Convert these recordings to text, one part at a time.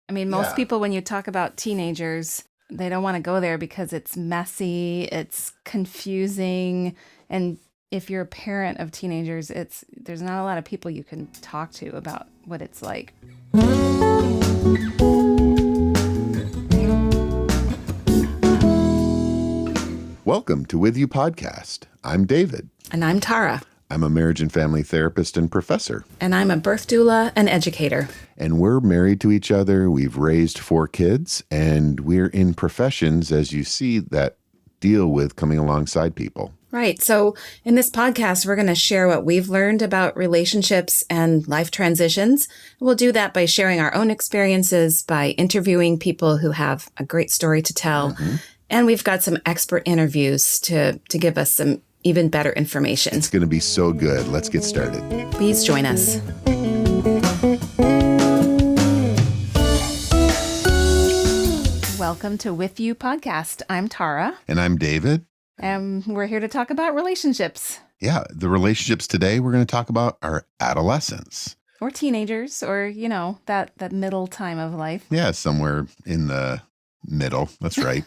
I mean, most people, when you talk about teenagers, they don't want to go there because it's messy, it's confusing, and if you're a parent of teenagers, there's not a lot of people you can talk to about what it's like. Welcome to With You Podcast. I'm David. And I'm Tara. I'm a marriage and family therapist and professor. And I'm a birth doula and educator. And we're married to each other. We've raised 4 kids, and we're in professions, as you see, that deal with coming alongside people. Right. So in this podcast, we're going to share what we've learned about relationships and life transitions. We'll do that by sharing our own experiences, by interviewing people who have a great story to tell. Mm-hmm. And we've got some expert interviews to give us some even better information. It's going to be so good. Let's get started. Please join us. Welcome to With You Podcast. I'm Tara. And I'm David. And we're here to talk about relationships. Yeah, the relationships today, we're going to talk about our adolescence. Or teenagers, or, that middle time of life. Yeah, somewhere in the middle. That's right.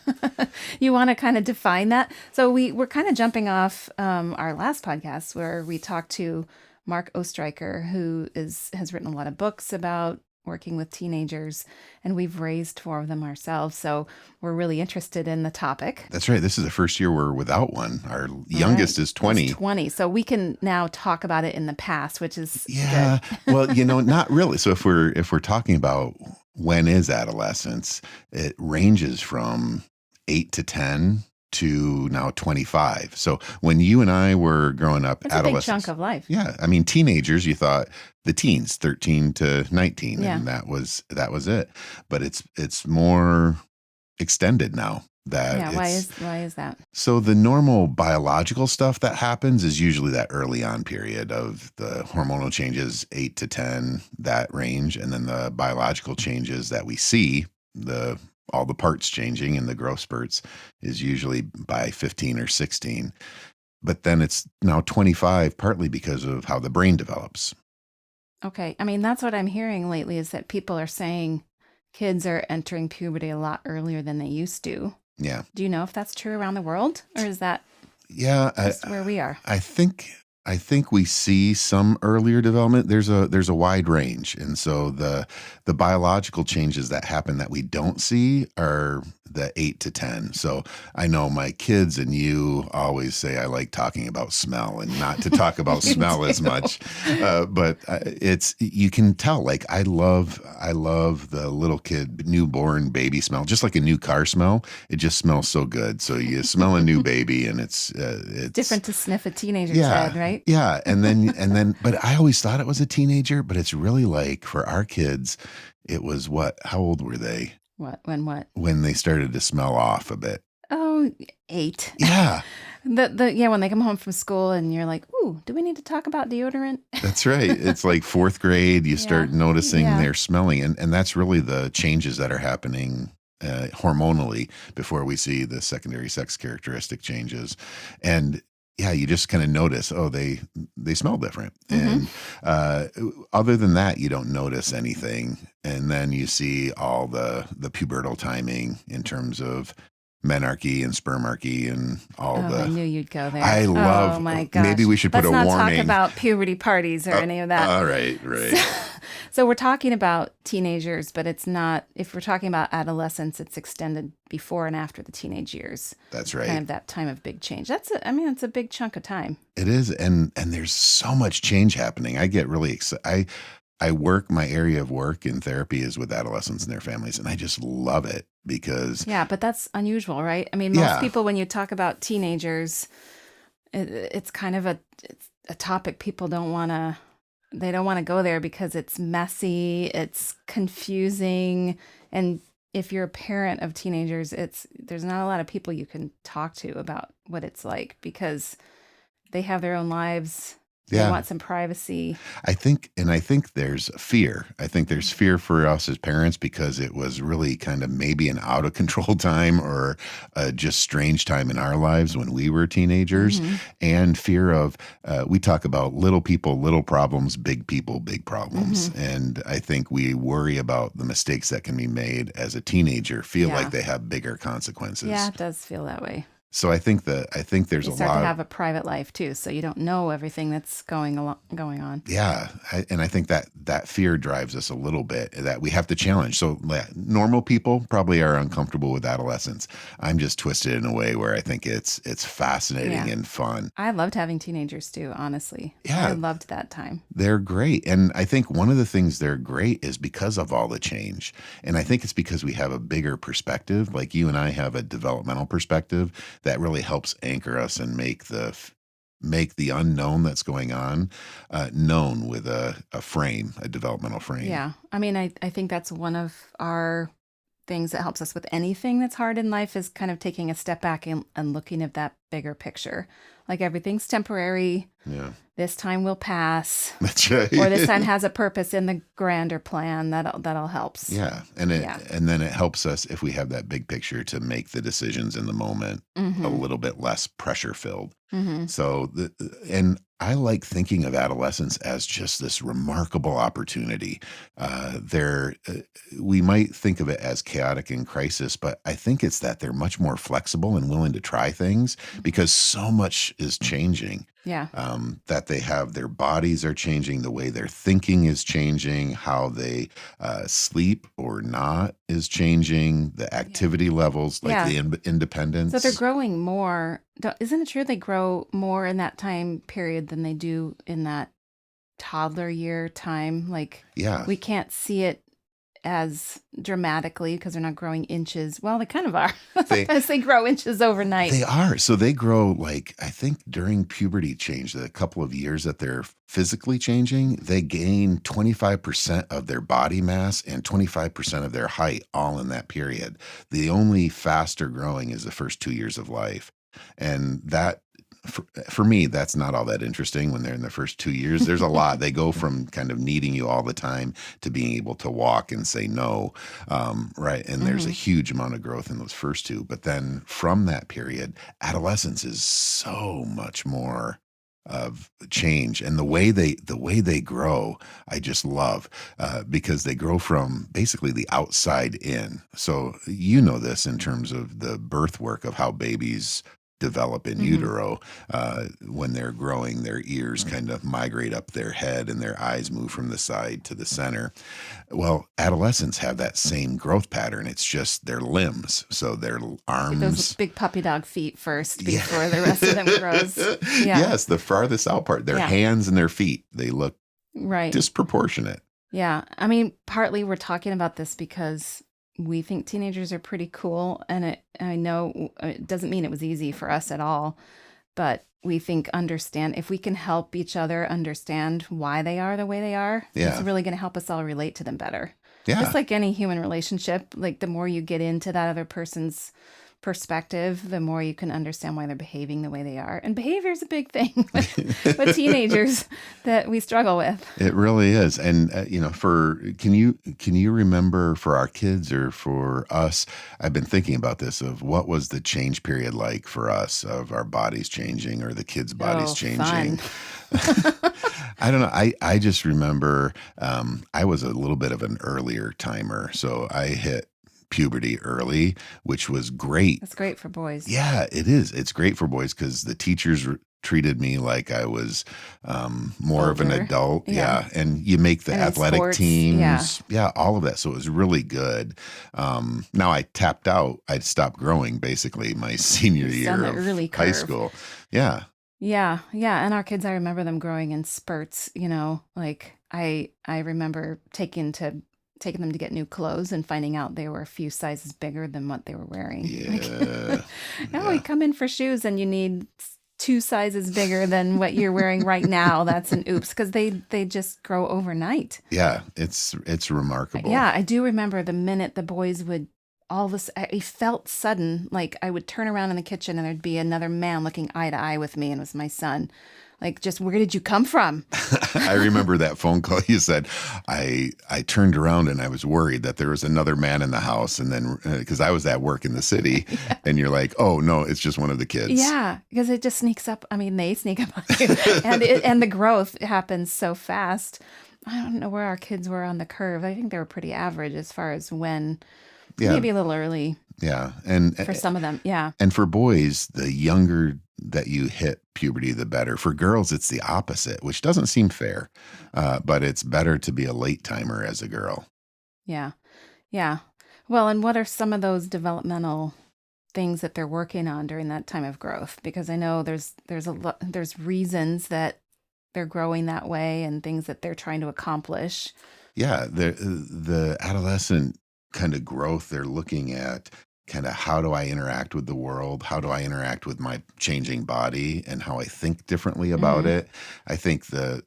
You want to kind of define that? So we're kind of jumping off our last podcast where we talked to Mark Ostreicher, who has written a lot of books about working with teenagers, and we've raised 4 of them ourselves. So we're really interested in the topic. That's right. This is the first year we're without one. Our youngest is 20. He's 20. So we can now talk about it in the past, which is good. Well, not really. So if we're talking about when is adolescence, it ranges from 8 to 10 to now 25. So when you and I were growing up, it's a big chunk of life. Yeah. I mean, teenagers, you thought the teens, 13 to 19, yeah. And that was it. But it's more extended now. Why is that? So the normal biological stuff that happens is usually that early on period of the hormonal changes, 8 to 10, that range. And then the biological changes that we see, all the parts changing and the growth spurts, is usually by 15 or 16. But then it's now 25, partly because of how the brain develops. Okay. I mean, that's what I'm hearing lately, is that people are saying kids are entering puberty a lot earlier than they used to. Yeah. Do you know if that's true around the world, or is that just where we are? I think we see some earlier development. There's a wide range. And so the biological changes that happen that we don't see are the 8 to 10. So I know my kids and you always say I like talking about smell and not to talk about smell as much. But you can tell, like, I love the little kid, newborn baby smell, just like a new car smell. It just smells so good. So you smell a new baby, and it's different to sniff a teenager's head, right? Yeah. And then, but I always thought it was a teenager, but it's really like for our kids, it was how old were they? What? When they started to smell off a bit. Oh, 8. Yeah. When they come home from school and you're like, ooh, do we need to talk about deodorant? That's right. It's like 4th grade, you start noticing their smelling. And that's really the changes that are happening hormonally before we see the secondary sex characteristic changes. And yeah, you just kind of notice, they smell different. Mm-hmm. And other than that, you don't notice anything. And then you see all the pubertal timing in terms of menarche and spermarche and all the... I knew you'd go there. I love... Oh, my gosh. Maybe we should put a warning. Let's not talk about puberty parties or any of that. All right. So we're talking about teenagers, but it's not... If we're talking about adolescence, it's extended before and after the teenage years. That's right. Kind of that time of big change. It's a big chunk of time. It is. And there's so much change happening. I get really excited. My area of work in therapy is with adolescents and their families, and I just love it because... Yeah, but that's unusual, right? I mean, most people, when you talk about teenagers, it's kind of a topic people don't want to go there because it's messy, it's confusing, and if you're a parent of teenagers, there's not a lot of people you can talk to about what it's like because they have their own lives. They Yeah. want some privacy. I think there's fear. I think there's fear for us as parents because it was really kind of maybe an out of control time or a just strange time in our lives when we were teenagers, Mm-hmm. and fear of we talk about little people, little problems, big people, big problems, Mm-hmm. and I think we worry about the mistakes that can be made as a teenager, feel Yeah. like they have bigger consequences. Yeah, it does feel that way. So I think there's You a start to lot. have a private life too, so you don't know everything that's going on. Yeah, and I think that fear drives us a little bit that we have to challenge. So normal people probably are uncomfortable with adolescence. I'm just twisted in a way where I think it's fascinating Yeah. and fun. I loved having teenagers too, honestly. Yeah. I loved that time. They're great. And I think one of the things they're great is because of all the change. And I think it's because we have a bigger perspective, like you and I have a developmental perspective that really helps anchor us and make the unknown that's going on known with a frame, a developmental frame. Yeah. I mean, I think that's one of our things that helps us with anything that's hard in life is kind of taking a step back and looking at that bigger picture. Like everything's temporary. Yeah. This time will pass. That's right. Or this time has a purpose in the grander plan that all helps. Yeah. And then it helps us if we have that big picture to make the decisions in the moment a little bit less pressure filled. Mm-hmm. So and I like thinking of adolescence as just this remarkable opportunity. We might think of it as chaotic and crisis, but I think it's that they're much more flexible and willing to try things because so much is changing. Yeah. That they have their bodies are changing, the way they're thinking is changing, how they sleep or not is changing, the activity levels, like the independence. So they're growing more. Isn't it true they grow more in that time period than they do in that toddler year time? Like, we can't see it as dramatically because they're not growing inches. Well, they kind of are. As they grow inches overnight. They are. So they grow, like, I think during puberty change, the couple of years that they're physically changing, they gain 25% of their body mass and 25% of their height all in that period. The only faster growing is the first 2 years of life. And that, for me, that's not all that interesting when they're in the first 2 years. There's a lot. They go from kind of needing you all the time to being able to walk and say no, right? And there's a huge amount of growth in those first two. But then from that period, adolescence is so much more of change, and the way they grow, I just love because they grow from basically the outside in. So you know this in terms of the birth work of how babies develop in utero. When they're growing, their ears kind of migrate up their head and their eyes move from the side to the center. Well, adolescents have that same growth pattern. It's just their limbs. So their arms. Those big puppy dog feet first before the rest of them grows. Yeah. Yes, the farthest out part. Their hands and their feet, they look disproportionate. Yeah. I mean, partly we're talking about this because we think teenagers are pretty cool. And I know it doesn't mean it was easy for us at all, but we think if we can help each other understand why they are the way they are, it's really going to help us all relate to them better. Yeah. Just like any human relationship, like the more you get into that other person's perspective, the more you can understand why they're behaving the way they are. And behavior is a big thing with teenagers that we struggle with. It really is. And can you remember for our kids or for us, I've been thinking about this, of what was the change period like for us, of our bodies changing or the kids' bodies changing. I don't know. I just remember I was a little bit of an earlier timer. So I hit puberty early, which was great. That's great for boys. Yeah, it is. It's great for boys because the teachers treated me like I was more older, of an adult. Yeah. And you make the athletic sports, teams. Yeah, all of that. So it was really good. Now I tapped out. I stopped growing basically my senior year of high school. Yeah. Yeah. Yeah. And our kids, I remember them growing in spurts, like I remember taking them to get new clothes and finding out they were a few sizes bigger than what they were wearing. Yeah. We come in for shoes and you need 2 sizes bigger than what you're wearing right now. That's an oops, because they just grow overnight. Yeah, it's remarkable. Yeah, I do remember the minute the boys would it felt sudden, like I would turn around in the kitchen and there'd be another man looking eye to eye with me, and it was my son. Like, just where did you come from? I remember that phone call. You said, I turned around and I was worried that there was another man in the house. And then, because I was at work in the city, and you're like, oh, no, it's just one of the kids. Yeah, because it just sneaks up. I mean, they sneak up on you. And the growth happens so fast. I don't know where our kids were on the curve. I think they were pretty average as far as when, maybe a little early. Yeah. And for some of them, yeah. And for boys, the younger that you hit puberty, the better. For girls, it's the opposite, which doesn't seem fair, but it's better to be a late timer as a girl. Yeah. Yeah. Well, and what are some of those developmental things that they're working on during that time of growth? Because I know there's reasons that they're growing that way and things that they're trying to accomplish. Yeah. The adolescent kind of growth, they're looking at kind of how do I interact with the world? How do I interact with my changing body and how I think differently about it? I think the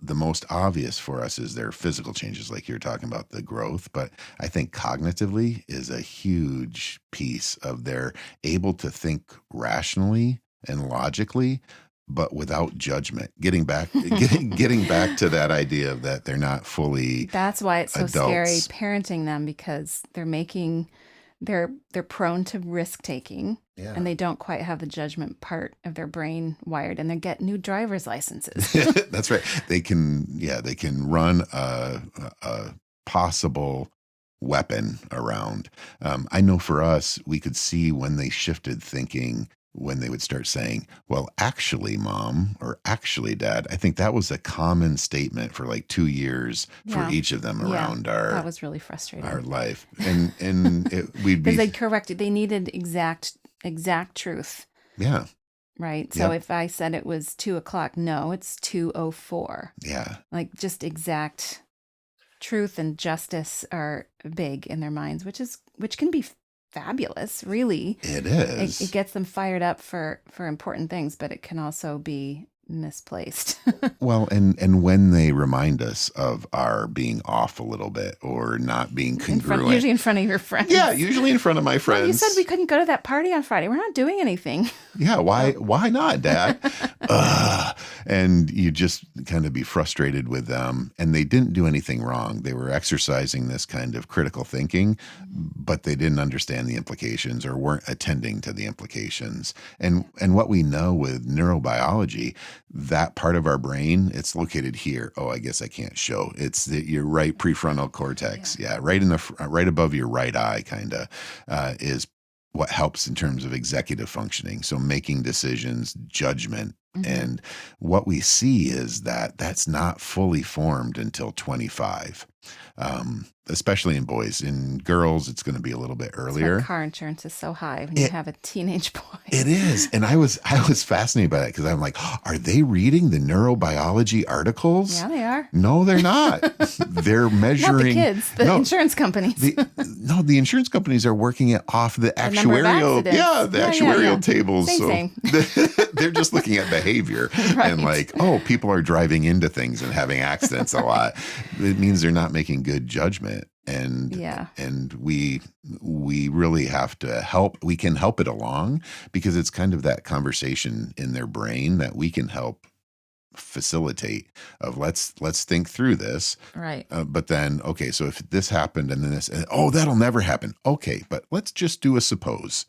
most obvious for us is their physical changes, like you're talking about the growth. But I think cognitively is a huge piece of they're able to think rationally and logically, but without judgment. Getting back to that idea of that they're not fully. That's why it's so adults. scary parenting them, because they're prone to risk taking, and they don't quite have the judgment part of their brain wired, and they get new driver's licenses. That's right. They can run a possible weapon around. I know for us, we could see when they shifted thinking, when they would start saying, well, actually, Mom, or actually, Dad. I think that was a common statement for like 2 years for each of them around that was really frustrating. our life. And we'd be. Because they corrected, they needed exact truth. Yeah. Right. So if I said it was 2:00, no, it's 2:04. Yeah. Like, just exact truth and justice are big in their minds, which can be fabulous, really. It is. It gets them fired up for important things, but it can also be misplaced. Well, and when they remind us of our being off a little bit or not being congruent. Usually in front of your friends. Yeah, usually in front of my friends. Well, you said we couldn't go to that party on Friday. We're not doing anything. Yeah, why not, Dad? And you just kind of be frustrated with them. And they didn't do anything wrong. They were exercising this kind of critical thinking, but they didn't understand the implications or weren't attending to the implications. And what we know with neurobiology, that part of our brain, it's located here. Oh, I guess I can't show. It's your right prefrontal cortex. Yeah, right above your right eye, kind of, is what helps in terms of executive functioning. So making decisions, judgment. And what we see is that that's not fully formed until 25, especially in boys. In girls, it's going to be a little bit earlier. That's why car insurance is so high when you have a teenage boy. It is. And I was fascinated by that because I'm like, are they reading the neurobiology articles? Yeah, they are. No, they're not. They're measuring. Not the kids, the insurance companies. The insurance companies are working it off the actuarial. Actuarial tables. Same. They're just looking at behavior and like, oh, people are driving into things and having accidents a lot. It means they're not making good judgment. And we really have to help. We can help it along because it's kind of that conversation in their brain that we can help facilitate of let's think through this. Right. But then, okay, so if this happened and then this, that'll never happen. Okay, but let's just do a suppose.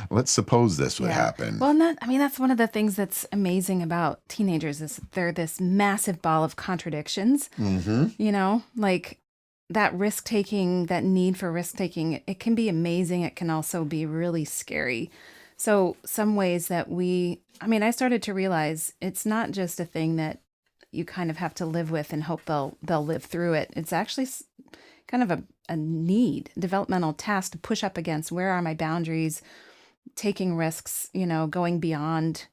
Let's suppose this would happen. Well, that's one of the things that's amazing about teenagers is they're this massive ball of contradictions. You know, like that risk-taking, that need for risk-taking, it can be amazing. It can also be really scary. So some ways that I started to realize it's not just a thing that you kind of have to live with and hope they'll live through it. It's actually kind of a need, developmental task to push up against where are my boundaries, taking risks, going beyond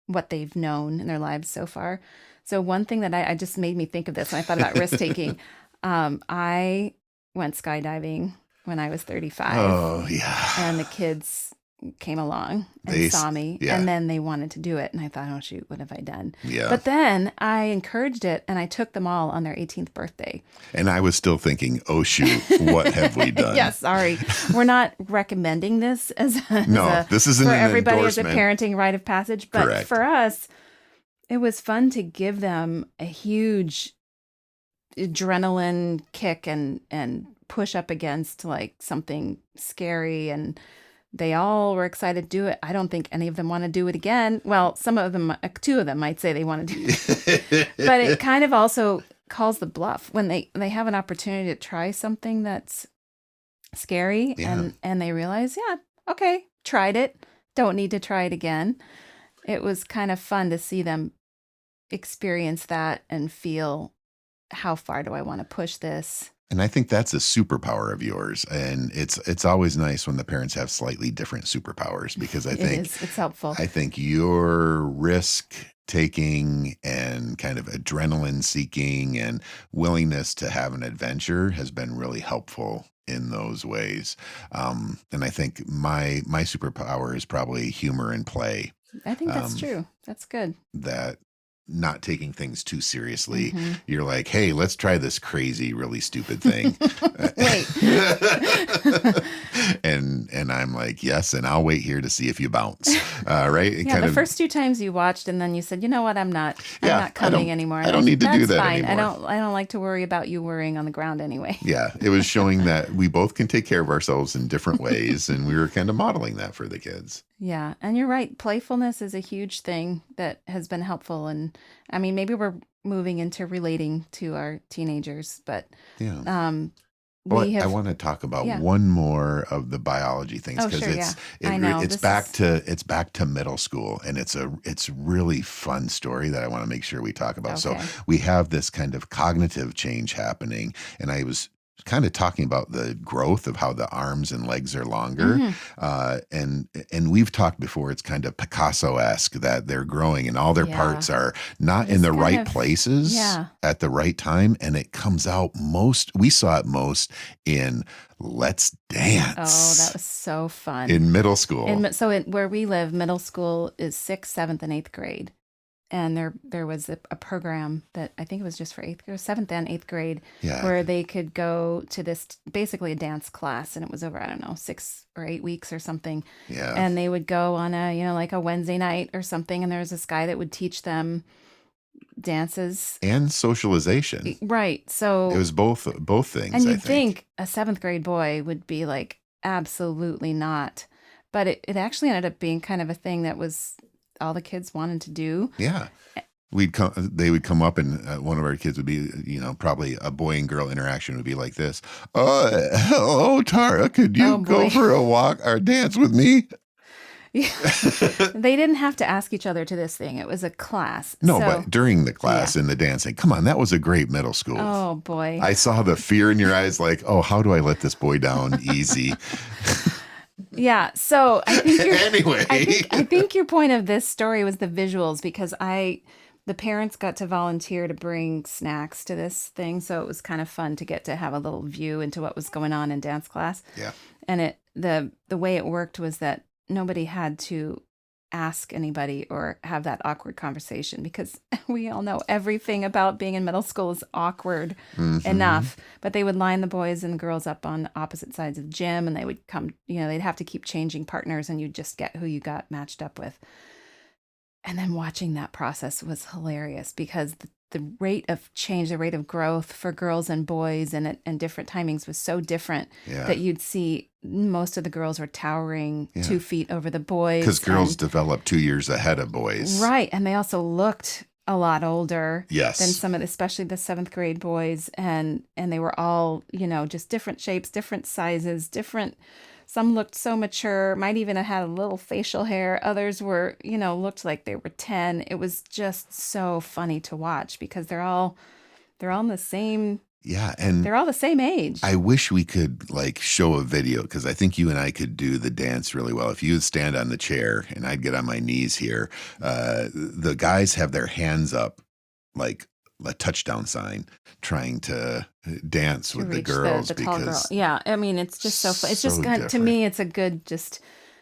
what they've known in their lives so far. So one thing that I just made me think of this when I thought about risk-taking, I went skydiving when I was 35. Oh, yeah. And the kids came along and saw me, and then they wanted to do it. And I thought, oh, shoot, what have I done? Yeah. But then I encouraged it, and I took them all on their 18th birthday. And I was still thinking, oh, shoot, what have we done? Yeah, sorry. We're not recommending this this isn't for everybody as a endorsement. parenting rite of passage. But Correct. for us, it was fun to give them a huge adrenaline kick and push up against like something scary, and they all were excited to do it. I don't think any of them want to do it again. Well, some of them, two of them might say they want to do it, but it kind of also calls the bluff when they have an opportunity to try something that's scary. Yeah. and they realize, yeah, okay, tried it, don't need to try it again. It was kind of fun to see them experience that and feel, how far do I want to push this? And I think that's a superpower of yours. And it's always nice when the parents have slightly different superpowers, because I think it's helpful. I think your risk taking and kind of adrenaline seeking and willingness to have an adventure has been really helpful in those ways. And I think my superpower is probably humor and play. I think that's true. That's good. That not taking things too seriously. Mm-hmm. You're like, hey, let's try this crazy, really stupid thing. Wait. and I'm like, yes, and I'll wait here to see if you bounce. Right? Yeah, the first 2 times you watched, and then you said, you know what, I'm not coming anymore. I don't need to do that fine. anymore. I don't like to worry about you worrying on the ground anyway. Yeah, it was showing that we both can take care of ourselves in different ways, and we were kind of modeling that for the kids. Yeah, and you're right. Playfulness is a huge thing that has been helpful. And I mean, maybe we're moving into relating to our teenagers, but yeah. I want to talk about one more of the biology things, because it's back to middle school, and it's really fun story that I want to make sure we talk about. Okay. So we have this kind of cognitive change happening, and I was kind of talking about the growth of how the arms and legs are longer. Mm-hmm. And we've talked before, it's kind of Picasso-esque that they're growing and all their parts are not in the right places at the right time. And it comes out we saw it most in Let's Dance. Oh, that was so fun. In middle school. Where we live, middle school is 6th, 7th, and 8th grade. And there was a program that I think it was just for 7th and 8th grade, where they could go to this, basically a dance class, and it was over, I don't know, 6 or 8 weeks or something. Yeah. And they would go on like a Wednesday night or something, and there was this guy that would teach them dances and socialization. Right. So it was both things. And you'd think a 7th grade boy would be like, absolutely not. But it actually ended up being kind of a thing that was all the kids wanted to do. Yeah. They would come up, and one of our kids would be, probably a boy and girl interaction would be like this. Hello, Tara, could you go for a walk or dance with me? Yeah. They didn't have to ask each other to this thing. It was a class. No, but during the class in the dancing, come on, that was a great middle school. Oh, boy. I saw the fear in your eyes, like, oh, how do I let this boy down easy? Yeah, so I think anyway. I think your point of this story was the visuals, because the parents got to volunteer to bring snacks to this thing, so it was kind of fun to get to have a little view into what was going on in dance class. Yeah. And the way it worked was that nobody had to ask anybody or have that awkward conversation, because we all know everything about being in middle school is awkward enough. But they would line the boys and girls up on opposite sides of the gym, and they would come, they'd have to keep changing partners, and you'd just get who you got matched up with. And then watching that process was hilarious, because the rate of change, the rate of growth for girls and boys and different timings was so different that you'd see most of the girls were towering 2 feet over the boys. Because girls develop 2 years ahead of boys. Right. And they also looked a lot older than some of especially the 7th grade boys. And they were all, just different shapes, different sizes, some looked so mature, might even have had a little facial hair. Others were, looked like they were 10. It was just so funny to watch, because they're all in the same. Yeah. And they're all the same age. I wish we could show a video, because I think you and I could do the dance really well. If you would stand on the chair and I'd get on my knees here, the guys have their hands up like a touchdown sign, trying to dance with the girls. The tall girl. Yeah. I mean, it's just so fun. It's just good. To me, it's a good just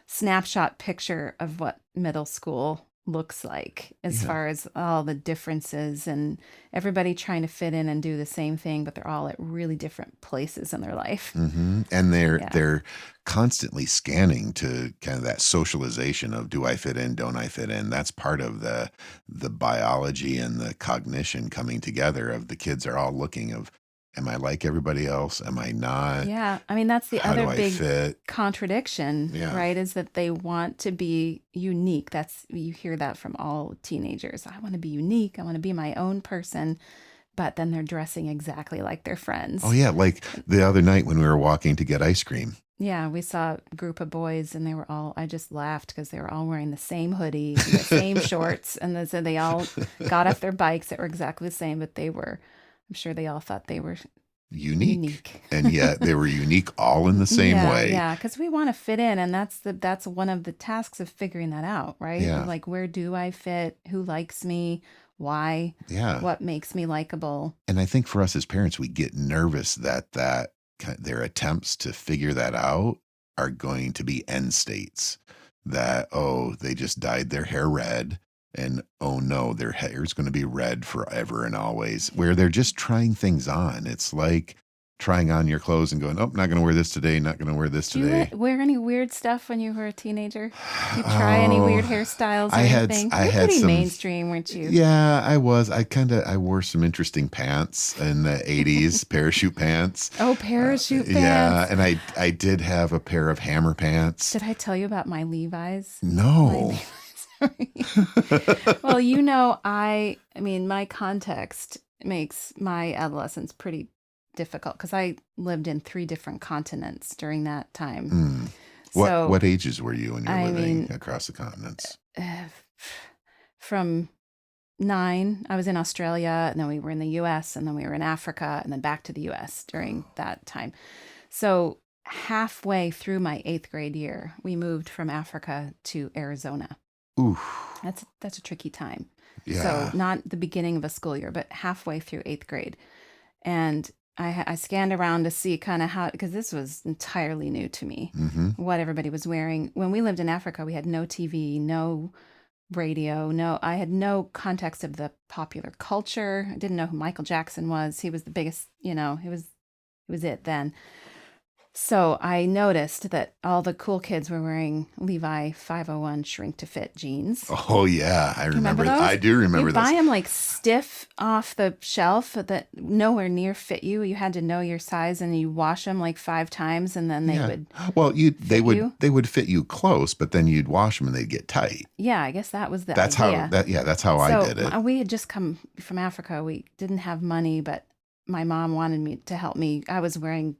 snapshot picture of what middle school looks like as far as all the differences and everybody trying to fit in and do the same thing, but they're all at really different places in their life. Mm-hmm. And they're constantly scanning to kind of that socialization of, do I fit in? Don't I fit in? That's part of the biology and the cognition coming together of the kids are all looking of, am I like everybody else? Am I not? Yeah. I mean, that's the How other do I big fit? contradiction, Yeah. right? Is that they want to be unique. You hear that from all teenagers. I want to be unique. I want to be my own person. But then they're dressing exactly like their friends. Oh, yeah. Like the other night when we were walking to get ice cream. Yeah, we saw a group of boys and I just laughed because they were all wearing the same hoodie, and the same shorts. And so they all got off their bikes that were exactly the same, but I'm sure they all thought they were unique. And yet they were unique all in the same way. Yeah, because we want to fit in. And that's one of the tasks of figuring that out, right? Yeah. Like, where do I fit? Who likes me? Why? Yeah. What makes me likable? And I think for us as parents, we get nervous that their attempts to figure that out are going to be end states. That, oh, they just dyed their hair red. And oh no, their hair is going to be red forever and always, where they're just trying things on. It's like trying on your clothes and going, oh, not going to wear this today, not going to wear this today. Did you wear any weird stuff when you were a teenager? Did you try any weird hairstyles or anything? I You're had pretty some mainstream, weren't you? Yeah, I was. I wore some interesting pants in the 80s, parachute pants. Oh, parachute pants. Yeah, and I did have a pair of hammer pants. Did I tell you about my Levi's? No. Well, I mean, my context makes my adolescence pretty difficult because I lived in 3 different continents during that time. What ages were you when you were living across the continents? From 9, I was in Australia, and then we were in the US, and then we were in Africa, and then back to the US during that time. So halfway through my 8th grade year, we moved from Africa to Arizona. Oof. That's a tricky time. Yeah. So not the beginning of a school year, but halfway through 8th grade. And I scanned around to see kind of how, because this was entirely new to me, what everybody was wearing. When we lived in Africa, we had no TV, no radio, I had no context of the popular culture. I didn't know who Michael Jackson was. He was the biggest, he was it then. So I noticed that all the cool kids were wearing Levi 501 shrink to fit jeans. Oh yeah, I remember those? I do remember those. You buy them like stiff off the shelf that nowhere near fit you. You had to know your size, and you wash them like 5 times, and then they would. Well, they would fit you close, but then you'd wash them and they'd get tight. Yeah, I guess that was the that's idea. That's how I did it. We had just come from Africa. We didn't have money, but my mom wanted me to help me. I was wearing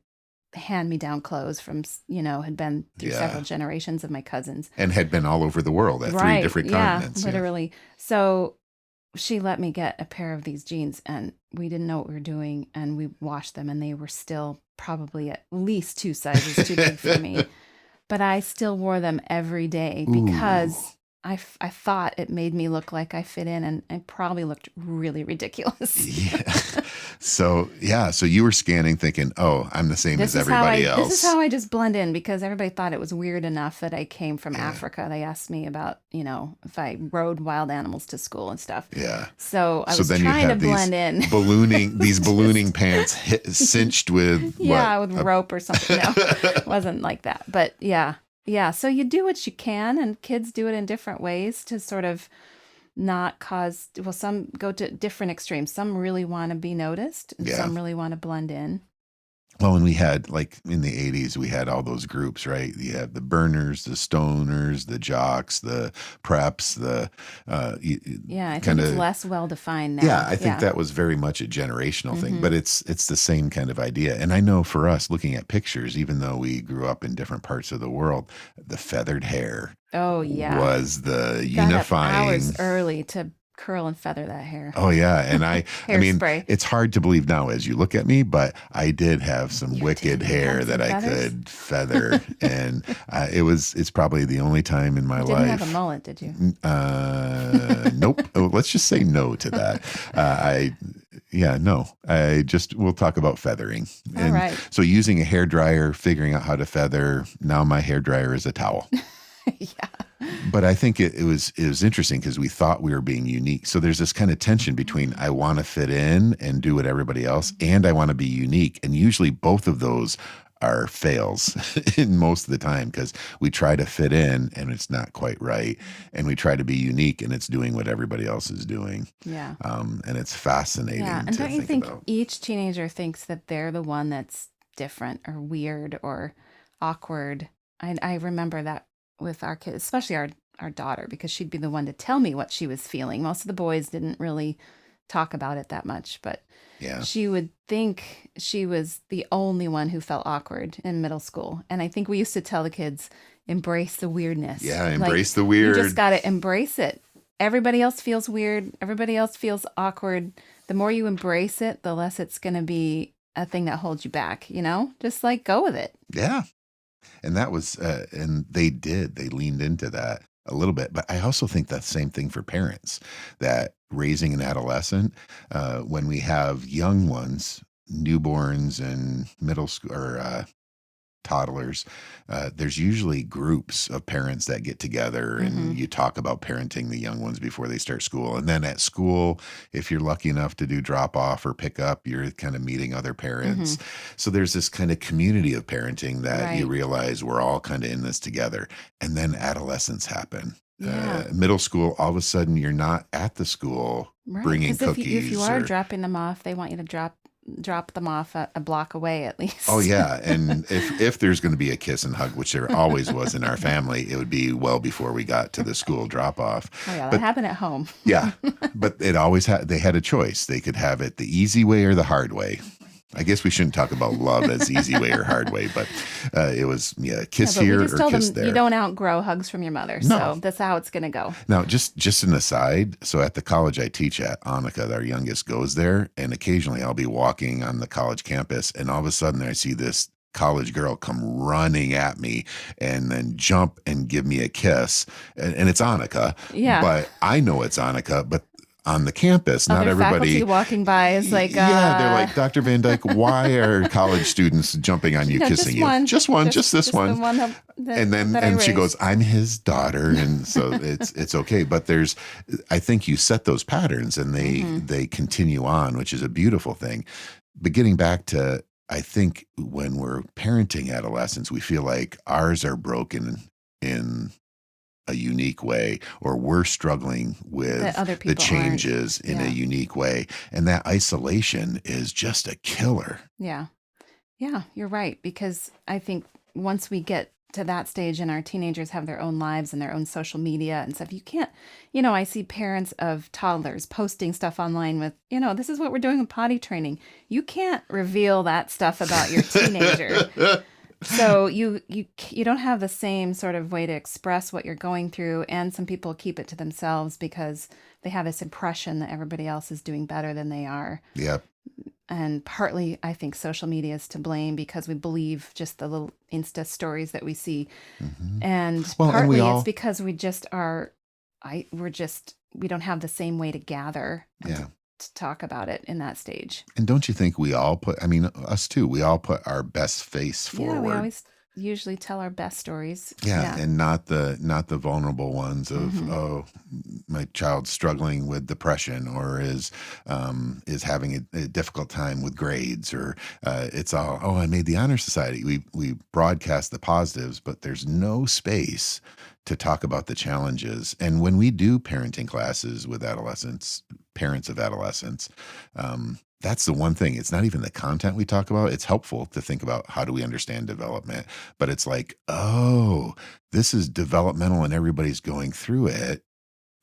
hand-me-down clothes from, had been through several generations of my cousins. And had been all over the world at 3 different continents. Literally. Yeah. So she let me get a pair of these jeans, and we didn't know what we were doing, and we washed them, and they were still probably at least 2 sizes too big for me. But I still wore them every day because I thought it made me look like I fit in, and I probably looked really ridiculous. Yeah. So you were scanning thinking, oh, I'm the same as everybody else. This is how I just blend in, because everybody thought it was weird enough that I came from Africa. They asked me about, if I rode wild animals to school and stuff. Yeah. So I was trying to blend in. These ballooning pants cinched with with rope or something. No, it wasn't like that. But yeah. So you do what you can, and kids do it in different ways to sort of not cause, some go to different extremes. Some really want to be noticed, and some really want to blend in. Well, and we had, like, in the 80s, we had all those groups, right? You have the burners, the stoners, the jocks, the preps, I think it's less well-defined now. Yeah, I think that was very much a generational thing, but it's the same kind of idea. And I know for us, looking at pictures, even though we grew up in different parts of the world, the feathered hair was the unifying. Got up hours early to curl and feather that hair. Oh yeah, and I mean, spray. It's hard to believe now as you look at me, but I did have some wicked hair that I could feather, and it's probably the only time in my life. You didn't have a mullet, did you? Nope. Let's just say no to that. We'll talk about feathering. All right. So using a hair dryer, figuring out how to feather. Now my hair dryer is a towel. Yeah. But I think it was interesting because we thought we were being unique. So there's this kind of tension between I want to fit in and do what everybody else, and I want to be unique. And usually both of those are fails in most of the time because we try to fit in and it's not quite right. And we try to be unique and it's doing what everybody else is doing. Yeah. And it's fascinating And to don't you think think about. each teenager thinks that they're the one that's different or weird or awkward? I remember that with our kids, especially our daughter, because she'd be the one to tell me what she was feeling. Most of the boys didn't really talk about it that much, but Yeah. she would think she was the only one who felt awkward in middle school. And I think we used to tell the kids, embrace the weirdness. Yeah, embrace the weird. You just got to embrace it. Everybody else feels weird. Everybody else feels awkward. The more you embrace it, the less it's going to be a thing that holds you back, Just like go with it. Yeah. And that was, and they leaned into that a little bit. But I also think that's the same thing for parents, that raising an adolescent, when we have young ones, newborns and middle school or toddlers, there's usually groups of parents that get together and you talk about parenting the young ones before they start school. And then at school, if you're lucky enough to do drop off or pick up, you're kind of meeting other parents. So there's this kind of community of parenting that you realize we're all kind of in this together. And then adolescence happen. Middle school, all of a sudden you're not at the school bringing cookies. If you are dropping them off, they want you to drop them off a block away at least. Oh yeah, and if there's going to be a kiss and hug, which there always was in our family, it would be well before we got to the school drop off. Oh yeah, that happened at home. Yeah, but it always they had a choice. They could have it the easy way or the hard way. I guess we shouldn't talk about love as easy way or hard way, but it was kiss here or kiss there. You don't outgrow hugs from your mother, so that's how it's going to go. Now, just an aside. So at the college I teach at, Annika, our youngest, goes there, and occasionally I'll be walking on the college campus, and all of a sudden I see this college girl come running at me and then jump and give me a kiss, and it's Annika. Yeah, but I know it's Annika, but on the campus, not everybody faculty walking by is like, they're like, Dr. Van Dyke, why are college students jumping on you, kissing you? Just this one. The one and she goes, I'm his daughter, and so it's okay. But I think you set those patterns, and they continue on, which is a beautiful thing. But getting back to, I think when we're parenting adolescents, we feel like ours are broken in a unique way, or we're struggling with the changes in a unique way. And that isolation is just a killer. Yeah. Yeah, you're right. Because I think once we get to that stage and our teenagers have their own lives and their own social media and stuff, you can't, I see parents of toddlers posting stuff online with, this is what we're doing with potty training. You can't reveal that stuff about your teenager. So you don't have the same sort of way to express what you're going through, and some people keep it to themselves because they have this impression that everybody else is doing better than they are. Yep. And partly, I think social media is to blame because we believe just the little Insta stories that we see, and partly it's because we just we don't have the same way to gather. To talk about it in that stage. And don't you think we all us too, we all put our best face forward. Yeah, we always usually tell our best stories. Yeah. And not the vulnerable ones of, oh, my child's struggling with depression, or is having a difficult time with grades, or it's all, oh, I made the honor society. We broadcast the positives, but there's no space to talk about the challenges. And when we do parenting classes with parents of adolescents, that's the one thing. It's not even the content we talk about. It's helpful to think about how do we understand development, but it's like, oh, this is developmental and everybody's going through it.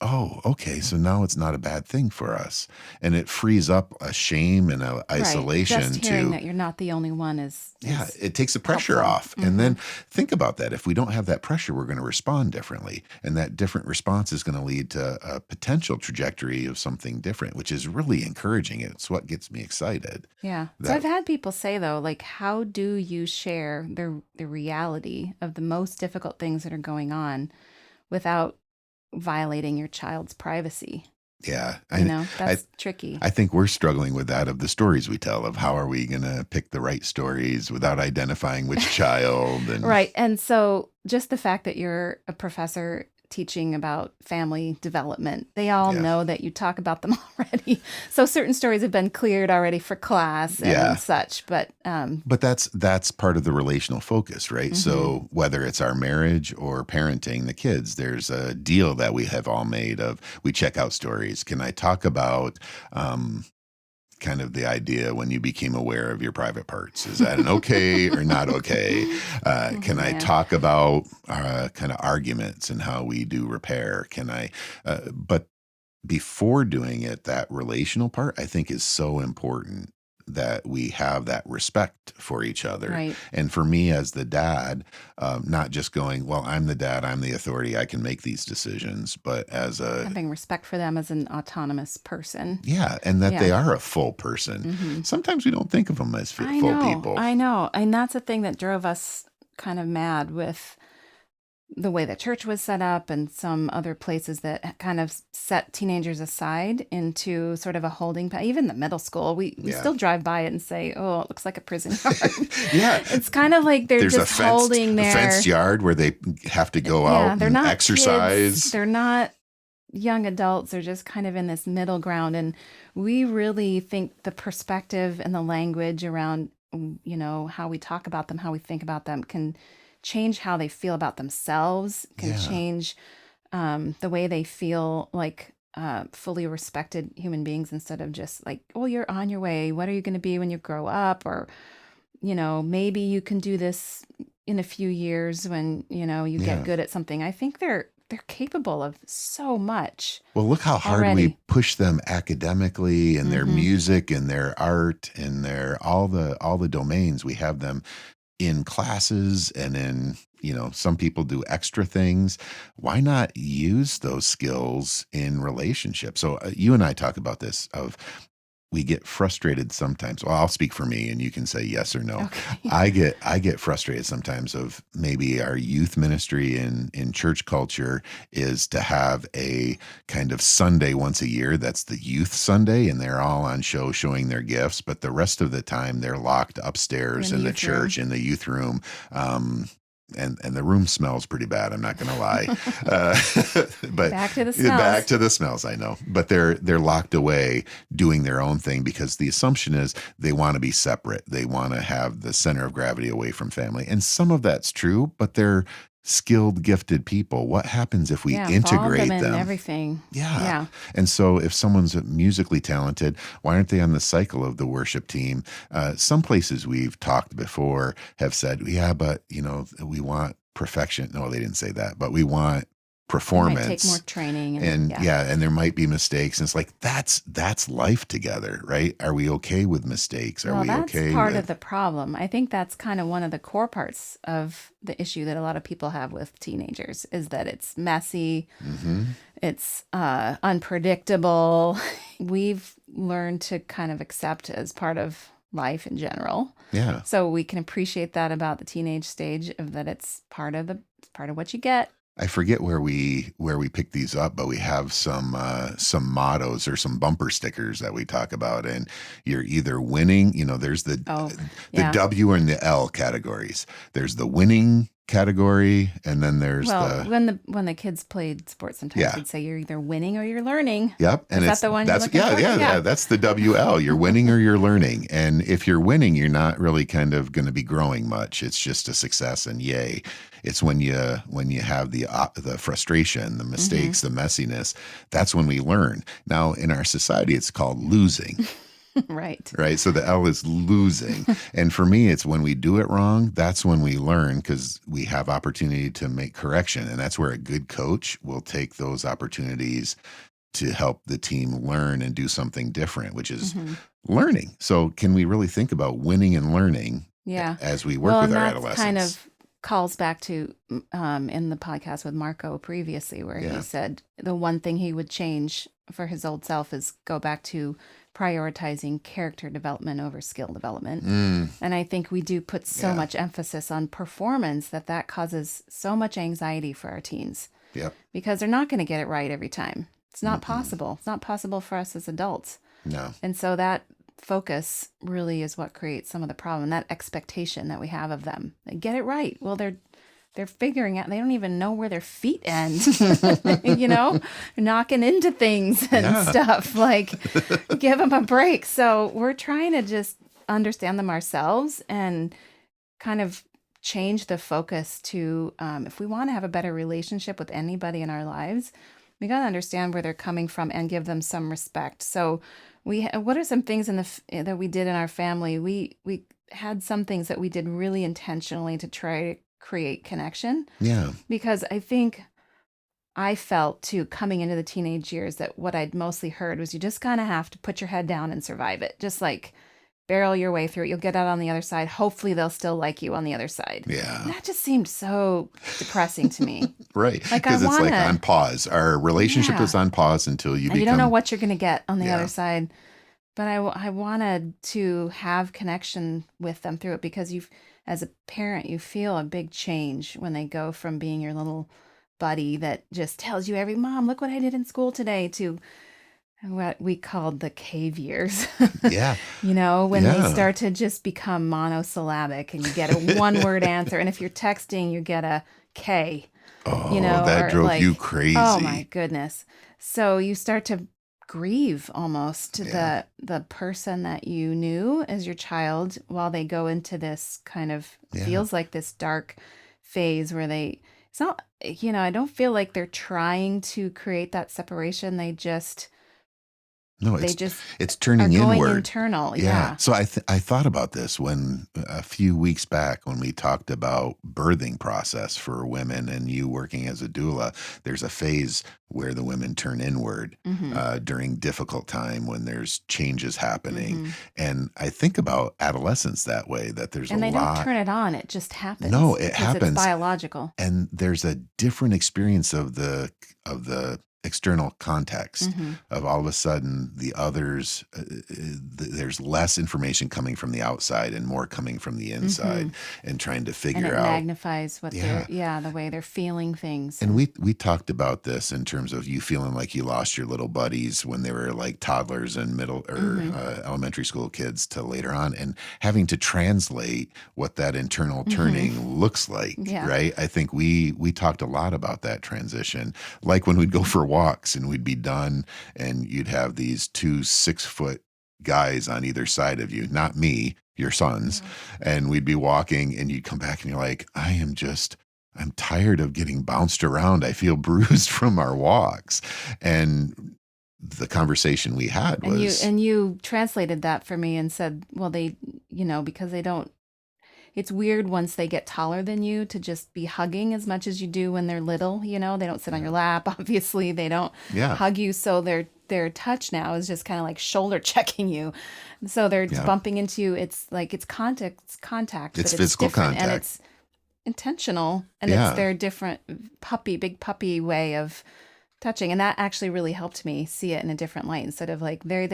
Oh, okay. So now it's not a bad thing for us. And it frees up a shame and a isolation. Just hearing that you're not the only one is it takes the pressure off. And then think about that. If we don't have that pressure, we're going to respond differently. And that different response is going to lead to a potential trajectory of something different, which is really encouraging. It's what gets me excited. Yeah. So I've had people say, though, like, how do you share the reality of the most difficult things that are going on without violating your child's privacy? Yeah. That's tricky. I think we're struggling with that, of the stories we tell, of how are we going to pick the right stories without identifying which child. And right. And so just the fact that you're a professor teaching about family development. They all Yeah. know that you talk about them already. So certain stories have been cleared already for class and Yeah. such. But But that's part of the relational focus, right? So whether it's our marriage or parenting the kids, there's a deal that we have all made of we check out stories. Can I talk about kind of the idea when you became aware of your private parts? Is that an okay or not okay? Can I man. talk about kind of arguments and how we do repair? Can I, but before doing it, that relational part I think is so important that we have that respect for each other. Right. And for me as the dad, not just going, well, I'm the dad, I'm the authority, I can make these decisions, but as a, Having respect for them as an autonomous person. yeah, and that they Yeah. are a full person. Sometimes we don't think of them as full people. I know. And that's the thing that drove us kind of mad with the way the church was set up and some other places that kind of set teenagers aside into sort of a holding pattern. Even the middle school, we Yeah. still drive by it and say, oh, it looks like a prison yard. Yeah. It's kind of like they're There's just holding their... fenced yard where they have to go out they're and not exercise. Kids. They're not young adults. They're just kind of in this middle ground. And we really think the perspective and the language around, how we talk about them, how we think about them can change how they feel about themselves, can Yeah. change the way they feel like fully respected human beings instead of just like, oh, you're on your way. What are you going to be when you grow up? Or, maybe you can do this in a few years when, you Yeah. get good at something. I think they're capable of so much. Well, look how hard already. we push them academically and their music and their art and their all the domains. We have them in classes and in, some people do extra things. Why not use those skills in relationships? So you and I talk about this of we get frustrated sometimes. Well, I'll speak for me and you can say yes or no. Okay. I get frustrated sometimes of maybe our youth ministry in church culture is to have a kind of Sunday once a year. That's the youth Sunday and they're all on show showing their gifts. But the rest of the time they're locked upstairs in the church, in the youth room. And the room smells pretty bad. I'm not going to lie, but Back to the smells. Back to the smells. I know, but they're locked away doing their own thing because the assumption is they want to be separate. They want to have the center of gravity away from family, and some of that's true. But they're skilled, gifted people. What happens if we integrate them them? In everything. Yeah. And so if someone's musically talented, why aren't they on the cycle of the worship team? Some places we've talked before have said, yeah, but we want perfection. No, they didn't say that, but we want performance. It might take more training. And there might be mistakes. And it's like, that's life together, right? Are we okay with mistakes? Are we okay? That's part of the problem. I think that's kind of one of the core parts of the issue that a lot of people have with teenagers is that it's messy. It's unpredictable. We've learned to kind of accept as part of life in general. Yeah. So we can appreciate that about the teenage stage of that it's part of what you get. I forget where we pick these up, but we have some mottos or some bumper stickers that we talk about, and you're either winning. There's the W and the L categories. There's the winning category, and then there's when the kids played sports, sometimes they'd say you're either winning or you're learning. Yep, and is that the one? That's that's the WL. You're winning or you're learning, and if you're winning, you're not really kind of going to be growing much. It's just a success, and yay. It's when you have the frustration, the mistakes, the messiness. That's when we learn. Now in our society, it's called losing. Right. So the L is losing. And for me, it's when we do it wrong, that's when we learn because we have opportunity to make correction. And that's where a good coach will take those opportunities to help the team learn and do something different, which is learning. So can we really think about winning and learning as we work with our adolescents? Kind of calls back to in the podcast with Marco previously where he said the one thing he would change for his old self is go back to prioritizing character development over skill development. And I think we do put so much emphasis on performance that causes so much anxiety for our teens. Because they're not going to get it right every time. It's not possible. It's not possible for us as adults. No. And so that focus really is what creates some of the problem, that expectation that we have of them. They get it right. Well, they're they're figuring out, they don't even know where their feet end, knocking into things and stuff. Like, give them a break. So we're trying to just understand them ourselves and kind of change the focus to, if we want to have a better relationship with anybody in our lives, we got to understand where they're coming from and give them some respect. So what are some things that we did in our family? We had some things that we did really intentionally to try to create connection. Yeah. Because I think I felt too, coming into the teenage years, that what I'd mostly heard was you just kind of have to put your head down and survive it. Just like barrel your way through it. You'll get out on the other side. Hopefully they'll still like you on the other side. Yeah. And that just seemed so depressing to me. Right. Because it's like on pause. Our relationship is on pause until you don't know what you're going to get on the other side. But I wanted to have connection with them through it, because as a parent, you feel a big change when they go from being your little buddy that just tells you Mom, look what I did in school today, to what we called the cave years. Yeah. When they start to just become monosyllabic and you get a one-word answer. And if you're texting, you get a K. Oh, that drove you crazy. Oh, my goodness. So you start to grieve almost the person that you knew as your child, while they go into this kind of feels like this dark phase where it's not, I don't feel like they're trying to create that separation. It's turning going inward. Internal. Yeah. So I thought about this when a few weeks back, when we talked about birthing process for women and you working as a doula. There's a phase where the women turn inward during difficult time, when there's changes happening. And I think about adolescence that way, that there's and a lot. And they don't turn it on. It just happens. No, it happens. It's biological. And there's a different experience of the external context of all of a sudden the others, there's less information coming from the outside and more coming from the inside, and trying to figure out. And it magnifies what the way they're feeling things. And we talked about this in terms of you feeling like you lost your little buddies when they were like toddlers and middle or elementary school kids to later on, and having to translate what that internal turning looks like, right? I think we talked a lot about that transition, like when we'd go for walks and we'd be done and you'd have these 2 6-foot guys on either side of you, not me, your sons, and we'd be walking and you'd come back and you're like, I'm tired of getting bounced around. I feel bruised from our walks. And the conversation we had was... And you translated that for me and said, well, they, because they don't, it's weird once they get taller than you to just be hugging as much as you do when they're little. They don't sit on your lap. Obviously, they don't hug you. So their touch now is just kind of like shoulder checking you. So they're bumping into you. It's like it's contact. It's physical contact. And it's intentional. And it's their different big puppy way of touching. And that actually really helped me see it in a different light, instead of like they're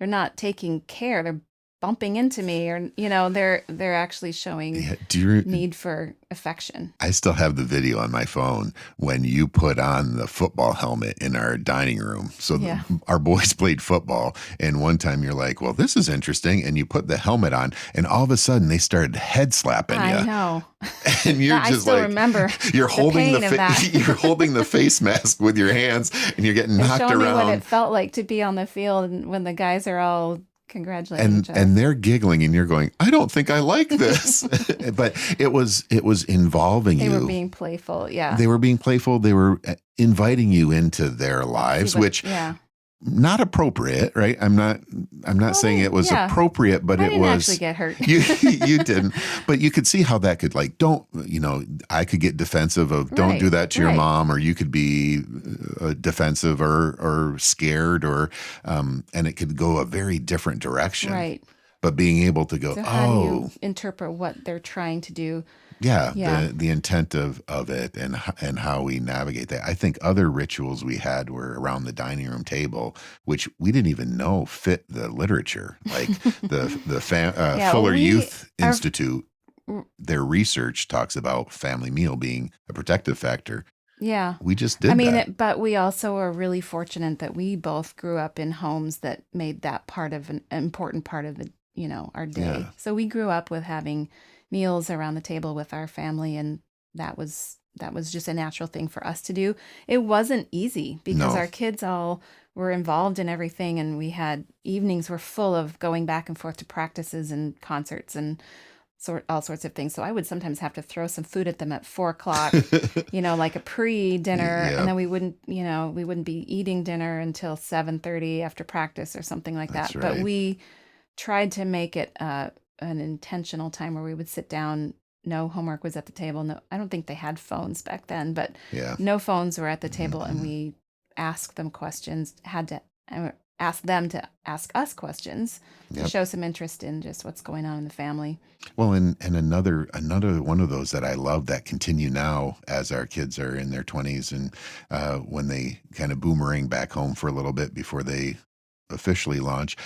not taking care. They're bumping into me, or they're actually showing need for affection. I still have the video on my phone when you put on the football helmet in our dining room. So our boys played football, and one time you're like, well, this is interesting, and you put the helmet on, and all of a sudden they started head slapping you. I know. And you're just I still remember you're holding you're holding the face mask with your hands, and you're getting knocked around. Me what it felt like to be on the field when the guys are all congratulating each other. And they're giggling, and you're going, I don't think I like this. But it was involving you. They were being playful. Yeah. They were being playful. They were inviting you into their lives, which not appropriate, right? I'm not saying it was appropriate, but it was actually get hurt. you didn't, but you could see how that could I could get defensive of don't do that to your mom, or you could be defensive or scared, or and it could go a very different direction. Right. But being able to go, so how do you interpret what they're trying to do? The intent of it and how we navigate that. I think other rituals we had were around the dining room table, which we didn't even know fit the literature. Like the Fuller Youth Institute, their research talks about family meal being a protective factor. Yeah. We just did that. But we also are really fortunate that we both grew up in homes that made that part of an important part of our day. So we grew up with having meals around the table with our family, and that was just a natural thing for us to do. It wasn't easy because No. our kids all were involved in everything, and we had evenings were full of going back and forth to practices and concerts and all sorts of things. So I would sometimes have to throw some food at them at 4 o'clock, like a pre-dinner, Yeah. and then we wouldn't be eating dinner until 7:30 after practice or something like That's that. But right. we tried to make it an intentional time where we would sit down. No homework was at the table. No, I don't think they had phones back then, but Yeah. no phones were at the table, and Mhm. we asked them questions, had to ask them to ask us questions to Yep. show some interest in just what's going on in the family. Well, and another one of those that I love that continue now as our kids are in their 20s and when they kind of boomerang back home for a little bit before they officially launch,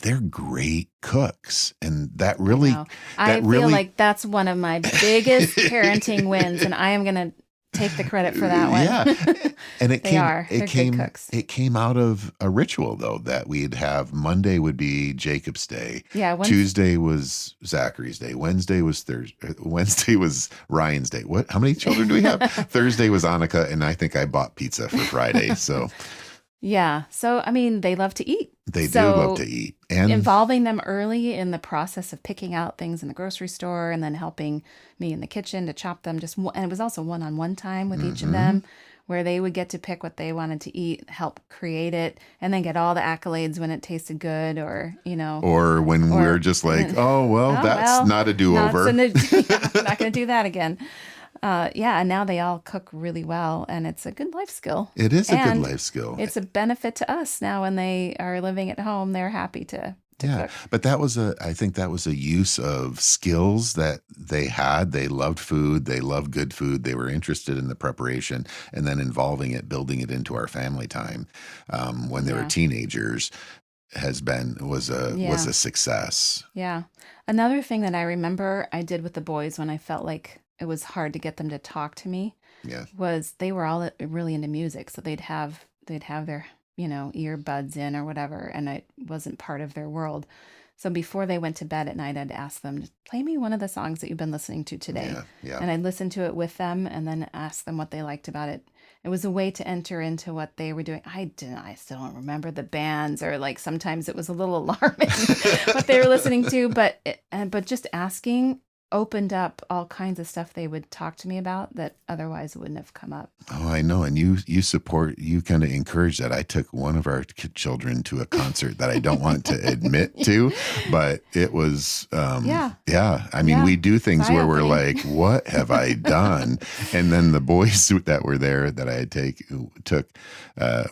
they're great cooks, and that really Wow. I feel like that's one of my biggest parenting wins, and I am going to take the credit for that one. Yeah. And They're good cooks. it came out of a ritual though that we'd have. Monday would be Jacob's Day. Yeah. Tuesday was Zachary's Day. Wednesday was Wednesday was Ryan's Day. How many children do we have? Thursday was Annika, and I think I bought pizza for Friday. So Yeah. So, I mean, they love to eat. they do love to eat. And Involving them early in the process of picking out things in the grocery store and then helping me in the kitchen to chop them. And it was also one-on-one time with each of them where they would get to pick what they wanted to eat, help create it, and then get all the accolades when it tasted good or when or- we're just like, oh, well, that's not a do-over. I'm not going to do that again. And now they all cook really well, and it's a good life skill. It is a good And life skill. It's a benefit to us now when they are living at home. They're happy to cook. But I think that was a use of skills that they had. They loved food. They loved good food. They were interested in the preparation, and then involving it, building it into our family time when they were teenagers was a success. Yeah. Another thing that I remember I did with the boys when I felt like it was hard to get them to talk to me was they were all really into music. So they'd have their, earbuds in or whatever, and it wasn't part of their world. So before they went to bed at night, I'd ask them to play me one of the songs that you've been listening to today. Yeah. And I'd listen to it with them and then ask them what they liked about it. It was a way to enter into what they were doing. I still don't remember the bands, or like sometimes it was a little alarming what they were listening to, but just asking opened up all kinds of stuff they would talk to me about that otherwise wouldn't have come up. Oh, I know. And you kind of encourage that. I took one of our children to a concert that I don't want to admit to, but it was, I mean, we do things where we're like, what have I done? And then the boys that were there that I took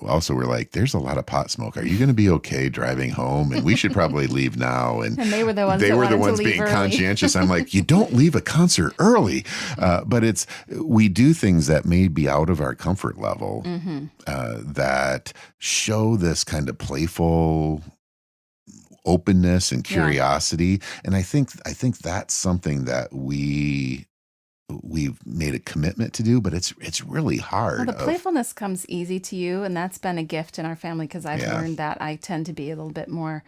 also were like, there's a lot of pot smoke. Are you going to be okay driving home? And we should probably leave now. And they were the ones being early. conscientious. I'm like, you don't leave a concert early. But we do things that may be out of our comfort level that show this kind of playful openness and curiosity. And I think that's something that we've made a commitment to do, but it's really hard. Well, the playfulness comes easy to you, and that's been a gift in our family because I've learned that I tend to be a little bit more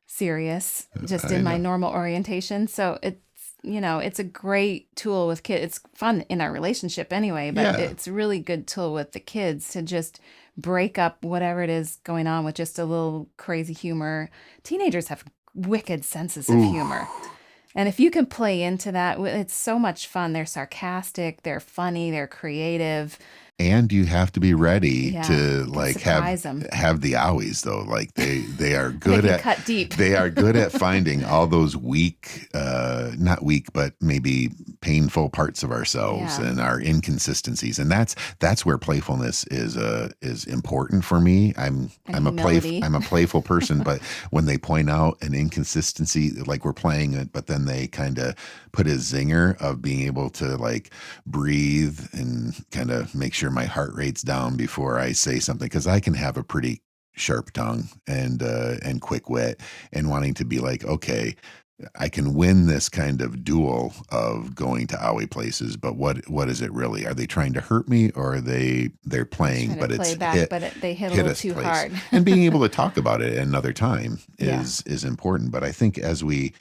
serious just in my normal orientation. So it's a great tool with kids. It's fun in our relationship anyway, but it's a really good tool with the kids to just break up whatever it is going on with just a little crazy humor. Teenagers have wicked senses of humor. And if you can play into that, it's so much fun. They're sarcastic, they're funny, they're creative. And you have to be ready to like have the owies though. Like they are good at cut deep. They are good at finding all those weak, not weak, but maybe painful parts of ourselves and our inconsistencies. And that's where playfulness is important for me. I'm a playful person, but when they point out an inconsistency, like we're playing it, but then they kind of put a zinger of being able to like breathe and kind of make sure my heart rate's down before I say something, because I can have a pretty sharp tongue and quick wit, and wanting to be like, okay, I can win this kind of duel of going to owie places, but what is it really? Are they trying to hurt me, or they're playing, but it's back, they hit a little too hard. And being able to talk about it another time is important. But I think as we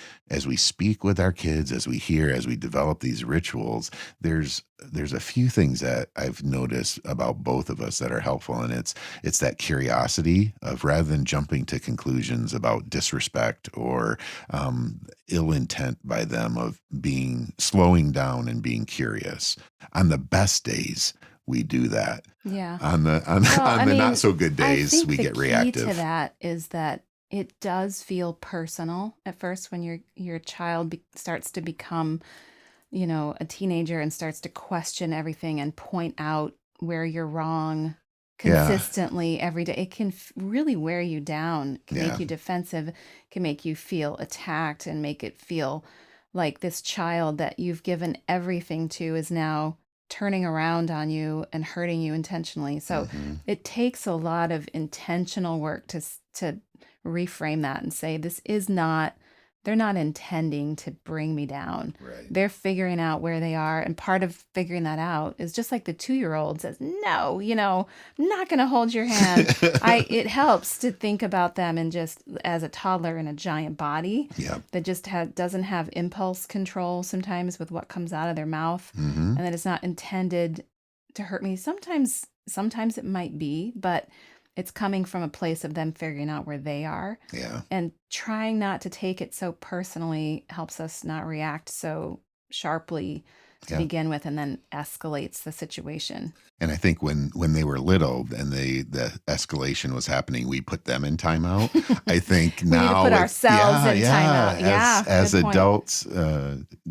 speak with our kids, as we develop these rituals, there's there's a few things that I've noticed about both of us that are helpful, and it's that curiosity of, rather than jumping to conclusions about disrespect or ill intent by them, of slowing down and being curious. On the best days, we do that. Yeah. On the Well, I on the mean, not so good I days, think we the get key reactive. to that is that it does feel personal at first when your child starts to become, a teenager and starts to question everything and point out where you're wrong Yeah, consistently every day. It can really wear you down, can yeah, make you defensive, can make you feel attacked, and make it feel like this child that you've given everything to is now turning around on you and hurting you intentionally. So hmm it takes a lot of intentional work to reframe that and say, this is not, they're not intending to bring me down. right. They're figuring out where they are. And part of figuring that out is just like the 2-year-old says, no, I'm not going to hold your hand. It helps to think about them and just as a toddler in a giant body Yeah. that just doesn't have impulse control sometimes with what comes out of their mouth, hmm and that it's not intended to hurt me. Sometimes it might be, but it's coming from a place of them figuring out where they are, Yeah. and trying not to take it so personally helps us not react so sharply to Yeah. begin with, and then escalates the situation. And I think when they were little and the escalation was happening, we put them in timeout. I think We need to now put with, ourselves in timeout. Yeah, as good point. adults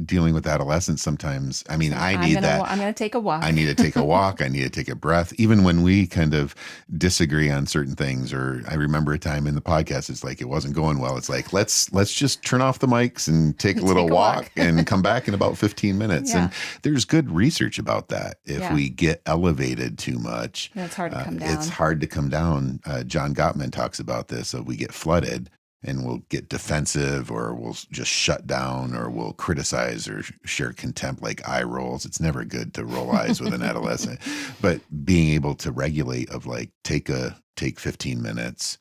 dealing with adolescence, sometimes, I mean, I need that. I'm gonna take a walk. I need to take a walk. I need to take a breath. Even when we kind of disagree on certain things, or I remember a time in the podcast, it's like it wasn't going well. It's like, let's just turn off the mics and take a little Take a walk. and come back in about 15 minutes. Yeah. And there's good research about that. If Yeah. we get elevated too much, Yeah, it's hard to come down. it's hard to come down. John Gottman talks about this. So we get flooded and we'll get defensive, or we'll just shut down, or we'll criticize or share contempt, like eye rolls. It's never good to roll eyes with an adolescent, but being able to regulate, of like, take 15 minutes.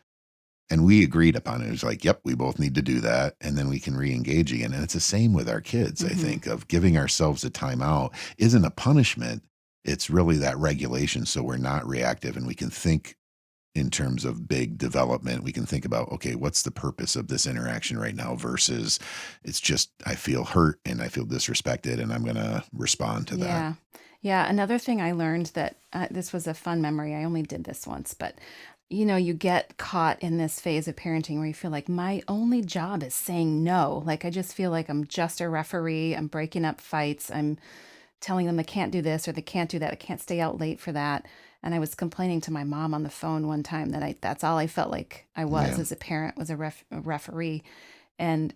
And we agreed upon it. It was like, yep, we both need to do that. And then we can re-engage again. And it's the same with our kids, I think, of giving ourselves a timeout isn't a punishment. It's really that regulation. So we're not reactive, and we can think in terms of big development. We can think about, okay, what's the purpose of this interaction right now, versus it's just, I feel hurt and I feel disrespected and I'm going to respond to that. Yeah. Yeah. Another thing I learned that this was a fun memory. I only did this once, but you get caught in this phase of parenting where you feel like my only job is saying no. Like, I just feel like I'm just a referee. I'm breaking up fights. I'm telling them they can't do this or they can't do that. I can't stay out late for that. And I was complaining to my mom on the phone one time that that's all I felt like I was as a parent, was a referee. And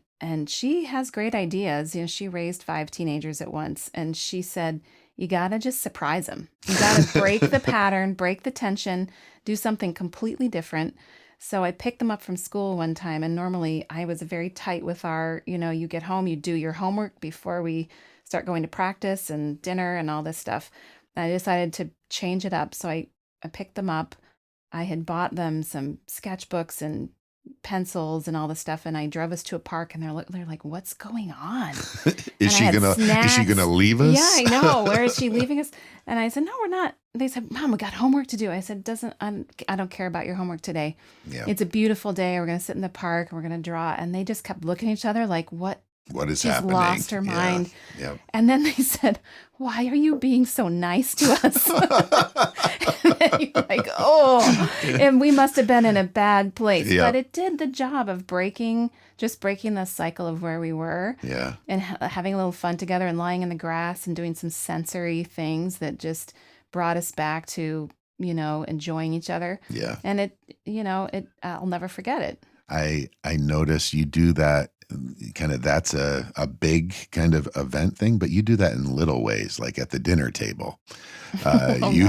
she has great ideas. She raised 5 teenagers at once. And she said, you got to just surprise them. You got to break the pattern, break the tension, do something completely different. So I picked them up from school one time, and normally I was very tight with our, you get home, you do your homework before we start going to practice and dinner and all this stuff. And I decided to change it up. So I picked them up. I had bought them some sketchbooks and pencils and all this stuff, and I drove us to a park, and they're like, what's going on? Is she gonna leave us? Yeah, I know. Where is she leaving us? And I said, no, we're not. They said, Mom, we got homework to do. I said, I don't care about your homework today. Yeah. It's a beautiful day. We're going to sit in the park and we're going to draw. And they just kept looking at each other like, what is She's happening? lost her mind. Yeah. And then they said, why are you being so nice to us? And then you're like, oh, and we must have been in a bad place. Yep. But it did the job of breaking the cycle of where we were. Yeah. And having a little fun together and lying in the grass and doing some sensory things that just brought us back to, enjoying each other. Yeah. And I'll never forget it. I notice you do that. Kind of, that's a big kind of event thing, but you do that in little ways, like at the dinner table. You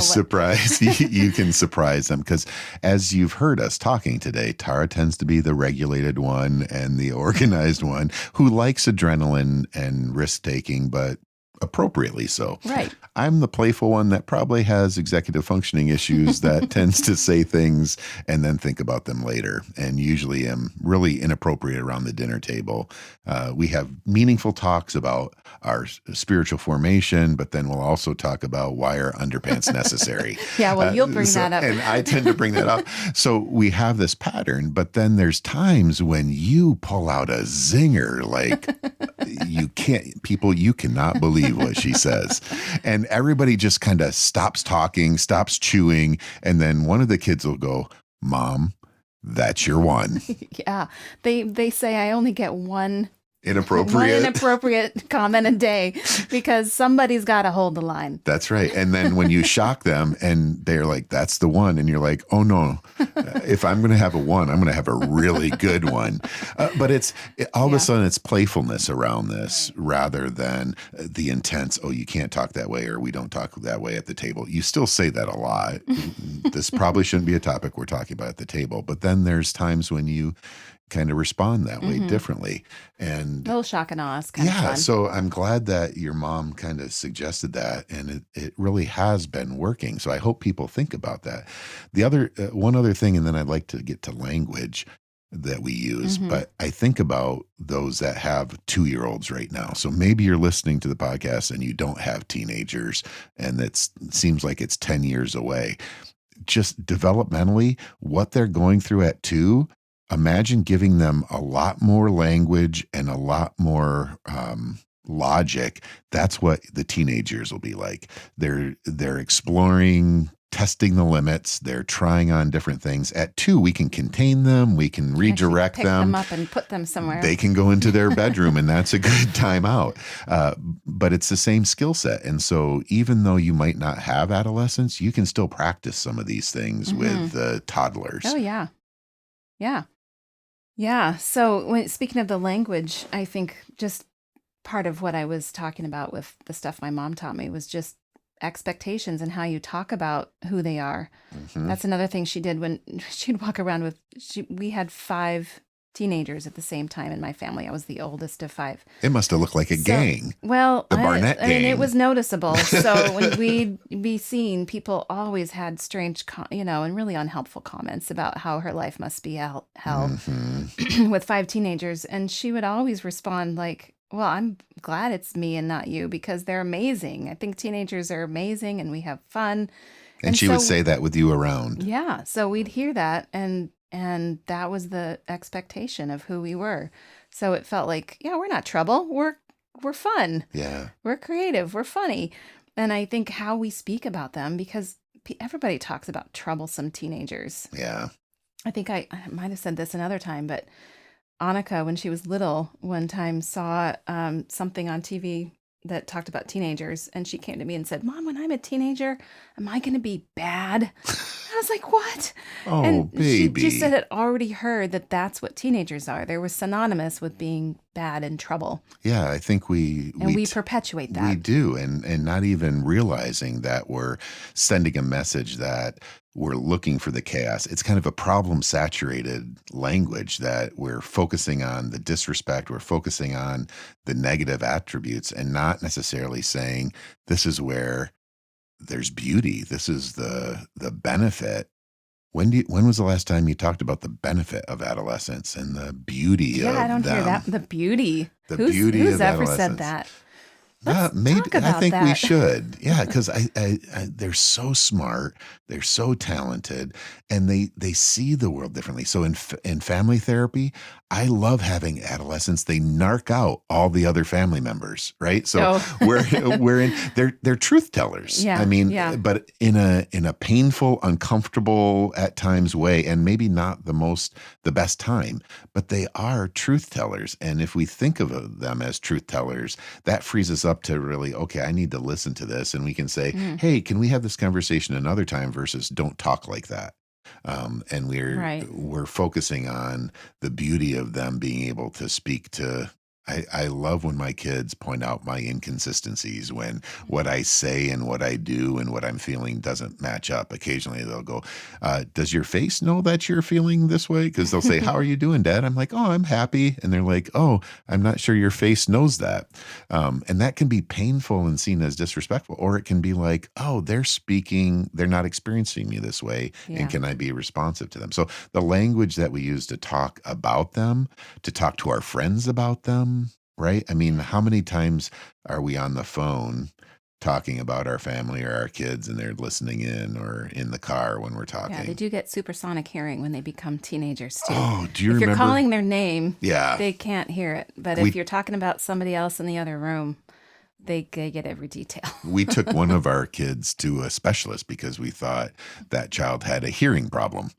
can surprise them, because as you've heard us talking today, Tara tends to be the regulated one and the organized one who likes adrenaline and risk taking, but appropriately so. Right. I'm the playful one that probably has executive functioning issues that tends to say things and then think about them later, and usually am really inappropriate around the dinner table. We have meaningful talks about our spiritual formation, but then we'll also talk about why are underpants necessary. Yeah, well, you'll bring that up. And I tend to bring that up. So we have this pattern, but then there's times when you pull out a zinger, like you cannot believe what she says. And everybody just kind of stops talking, stops chewing. And then one of the kids will go, Mom, that's your one. Yeah. They say I only get one inappropriate comment a day because somebody's got to hold the line. That's right. And then when you shock them and they're like, that's the one. And you're like, oh no, if I'm going to have a one, I'm going to have a really good one. But all of a sudden it's playfulness around this rather than the intense, oh, you can't talk that way or we don't talk that way at the table. You still say that a lot. This probably shouldn't be a topic we're talking about at the table. But then there's times when you kind of respond that way differently. And a little shock and awe is kind of fun. So I'm glad that your mom kind of suggested that, and it really has been working. So I hope people think about that. The other one other thing, and then I'd like to get to language that we use, but I think about those that have 2-year-olds right now. So maybe you're listening to the podcast and you don't have teenagers, and it seems like it's 10 years away. Just developmentally, what they're going through at 2, imagine giving them a lot more language and a lot more logic. That's what the teenagers will be like. They're exploring, testing the limits. They're trying on different things. At 2, we can contain them. We can redirect pick them up and put them somewhere. They can go into their bedroom, and that's a good time out. But it's the same skill set. And so even though you might not have adolescence, you can still practice some of these things with toddlers. Oh, yeah. Yeah. Yeah. So speaking of the language, I think just part of what I was talking about with the stuff my mom taught me was just expectations and how you talk about who they are. That's another thing she did when she'd walk around with, we had 5 teenagers at the same time in my family. I was the oldest of 5. It must have looked like a gang. Well, the Barnett gang. I mean, it was noticeable. So when we'd be seen, people always had strange, and really unhelpful comments about how her life must be hell with 5 teenagers. And she would always respond like, well, I'm glad it's me and not you because they're amazing. I think teenagers are amazing and we have fun. And she would say that with you around. Yeah. So we'd hear that and that was the expectation of who we were. So it felt like, yeah, we're not trouble. We're fun. Yeah. We're creative. We're funny. And I think how we speak about them, because everybody talks about troublesome teenagers. Yeah. I think I might have said this another time, but Annika, when she was little, one time saw something on TV that talked about teenagers, and she came to me and said, Mom, when I'm a teenager, am I going to be bad? I was like, what? Oh, and baby. She said had already heard that that's what teenagers are. They were synonymous with being bad and trouble. Yeah, I think we perpetuate that. We do, and not even realizing that we're sending a message that we're looking for the chaos. It's kind of a problem-saturated language that we're focusing on the disrespect, we're focusing on the negative attributes, and not necessarily saying this is where there's beauty. This is the benefit. When was the last time you talked about the benefit of adolescence and the beauty of them? Yeah, I don't hear that. The beauty. Who's of ever said that? Maybe talk about I think that. we should. Yeah, because I they're so smart, they're so talented, and they see the world differently. So in family therapy, I love having adolescents. They narc out all the other family members, right? So they're truth tellers. Yeah, I mean, yeah. But in a painful, uncomfortable at times way, and maybe not the best time, but they are truth tellers. And if we think of them as truth tellers, that frees us up to really, okay, I need to listen to this. And we can say, hey, can we have this conversation another time versus don't talk like that. And we're focusing on the beauty of them being able to speak to I love when my kids point out my inconsistencies, when what I say and what I do and what I'm feeling doesn't match up. Occasionally they'll go, does your face know that you're feeling this way? Because they'll say, how are you doing, Dad? I'm like, oh, I'm happy. And they're like, oh, I'm not sure your face knows that. And that can be painful and seen as disrespectful. Or it can be like, oh, they're not experiencing me this way. Yeah. And can I be responsive to them? So the language that we use to talk about them, to talk to our friends about them, right? I mean, how many times are we on the phone talking about our family or our kids and they're listening in, or in the car when we're talking? Yeah, they do get supersonic hearing when they become teenagers too. Oh, do you if remember? you're calling their name, Yeah. they can't hear it. But if you're talking about somebody else in the other room, they get every detail. We took one of our kids to a specialist because we thought that child had a hearing problem.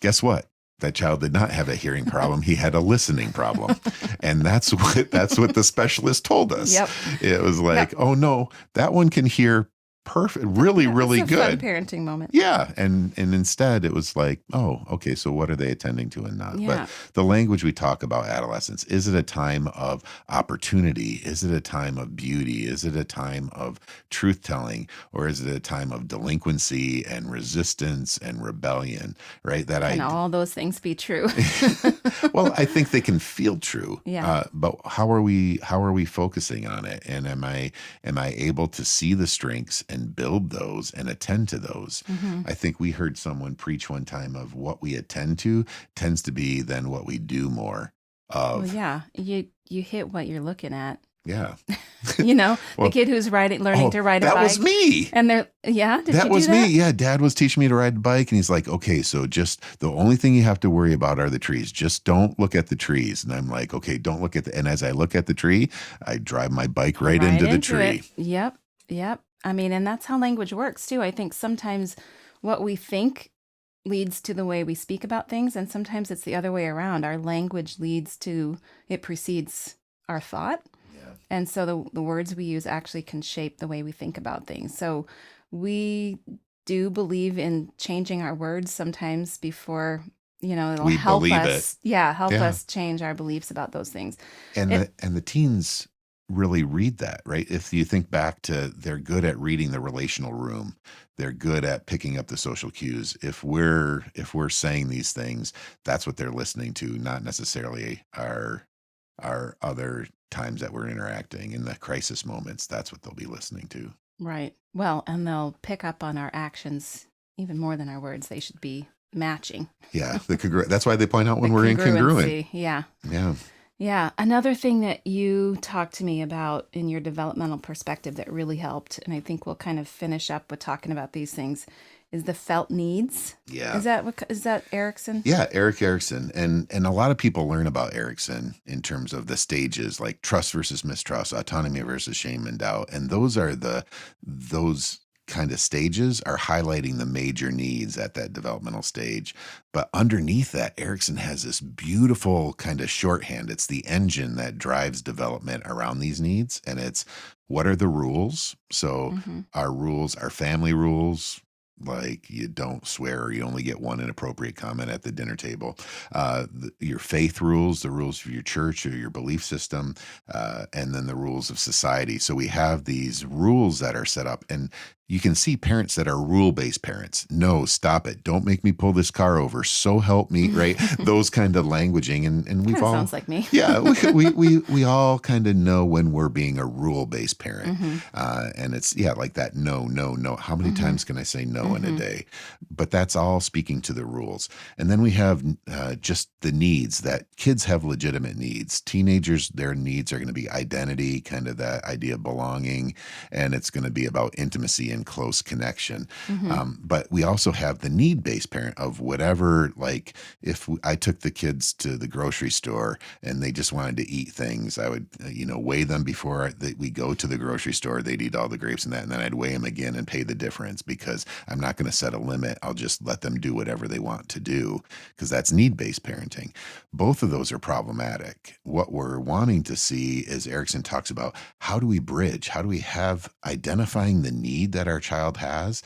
Guess what? That child did not have a hearing problem. He had a listening problem. And that's what the specialist told us. Yep. It was like, oh no, that one can hear perfect, really, really It's a good. fun parenting moment. Yeah. And instead it was like, oh, okay, so what are they attending to and not? Yeah. But the language we talk about adolescence, is it a time of opportunity? Is it a time of beauty? Is it a time of truth telling? Or is it a time of delinquency and resistance and rebellion? Right? Can all those things be true? Well, I think they can feel true. Yeah. But how are we focusing on it? And am I able to see the strengths and build those and attend to those? Mm-hmm. I think we heard someone preach one time of what we attend to tends to be then what we do more of. Well, yeah, you hit what you're looking at. Yeah. Well, Well, the kid who's learning to ride a bike. That was me. And they're, did That you do was that? me. Yeah, Dad was teaching me to ride the bike, and he's like, okay, so just the only thing you have to worry about are the trees. Just don't look at the trees. And I'm like, okay, don't look at and as I look at the tree, I drive my bike right into the tree. Yep. I mean, and that's how language works too. I think sometimes what we think leads to the way we speak about things, and sometimes it's the other way around. Our language precedes our thought. And so the words we use actually can shape the way we think about things. So we do believe in changing our words sometimes before, it'll We help believe us. Yeah, help Yeah. us change our beliefs about those things. And the teens really read that, right? If you think back to, they're good at reading the relational room. They're good at picking up the social cues. If we're saying these things, that's what they're listening to, not necessarily our other times that we're interacting. In the crisis moments, that's what they'll be listening to. Right. Well, and they'll pick up on our actions even more than our words. They should be matching. Yeah, that's why they point out when The we're incongruent. congruency, Yeah. Yeah. Yeah. Another thing that you talked to me about in your developmental perspective that really helped, and I think we'll kind of finish up with talking about these things, is the felt needs. Yeah. Is that Erickson? Yeah, Erik Erikson. And a lot of people learn about Erikson in terms of the stages, like trust versus mistrust, autonomy versus shame and doubt. And those kind of stages are highlighting the major needs at that developmental stage. But underneath that, Erikson has this beautiful kind of shorthand. It's the engine that drives development around these needs. And it's, what are the rules? So our rules, our family rules, like you don't swear or you only get one inappropriate comment at the dinner table. Your faith rules, the rules of your church or your belief system, and then the rules of society. So we have these rules that are set up, and you can see parents that are rule-based parents. No, stop it. Don't make me pull this car over. So help me, right? Those kind of languaging. And we've all sounds like me. Yeah, we all kind of know when we're being a rule-based parent. And it's, like that no. How many times can I say no in a day? But that's all speaking to the rules. And then we have just the needs, that kids have legitimate needs. Teenagers, their needs are going to be identity, kind of that idea of belonging, and it's going to be about intimacy and close connection. But we also have the need-based parent of whatever, like if I took the kids to the grocery store and they just wanted to eat things, I would, weigh them before we go to the grocery store. They'd eat all the grapes and that, and then I'd weigh them again and pay the difference, because I'm not going to set a limit. I'll just let them do whatever they want to do, because that's need-based parenting. Both of those are problematic. What we're wanting to see is, Erikson talks about, how do we bridge? How do we have identifying the need that our child has,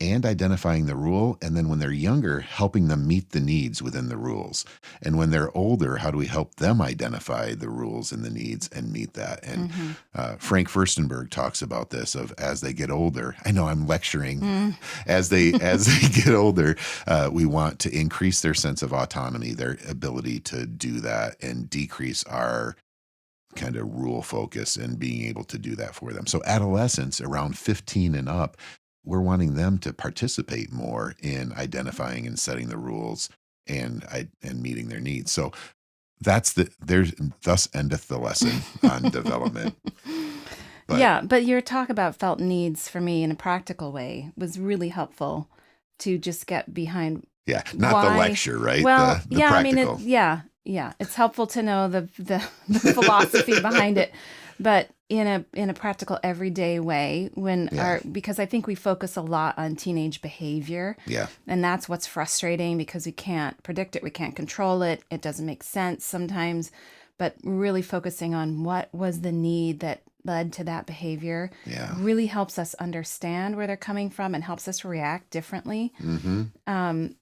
and identifying the rule. And then when they're younger, helping them meet the needs within the rules. And when they're older, how do we help them identify the rules and the needs and meet that? And Frank Furstenberg talks about this of as they get older. I know I'm lecturing. As they get older, we want to increase their sense of autonomy, their ability to do that, and decrease our kind of rule focus and being able to do that for them. So adolescents around 15 and up, we're wanting them to participate more in identifying and setting the rules and meeting their needs. So thus endeth the lesson on development. But your talk about felt needs for me in a practical way was really helpful to just get behind. Yeah, not the lecture, right? Well, the practical. It's helpful to know the philosophy behind it, but in a practical everyday way because I think we focus a lot on teenage behavior. Yeah. And that's what's frustrating because we can't predict it, we can't control it. It doesn't make sense sometimes, but really focusing on what was the need that led to that behavior really helps us understand where they're coming from and helps us react differently.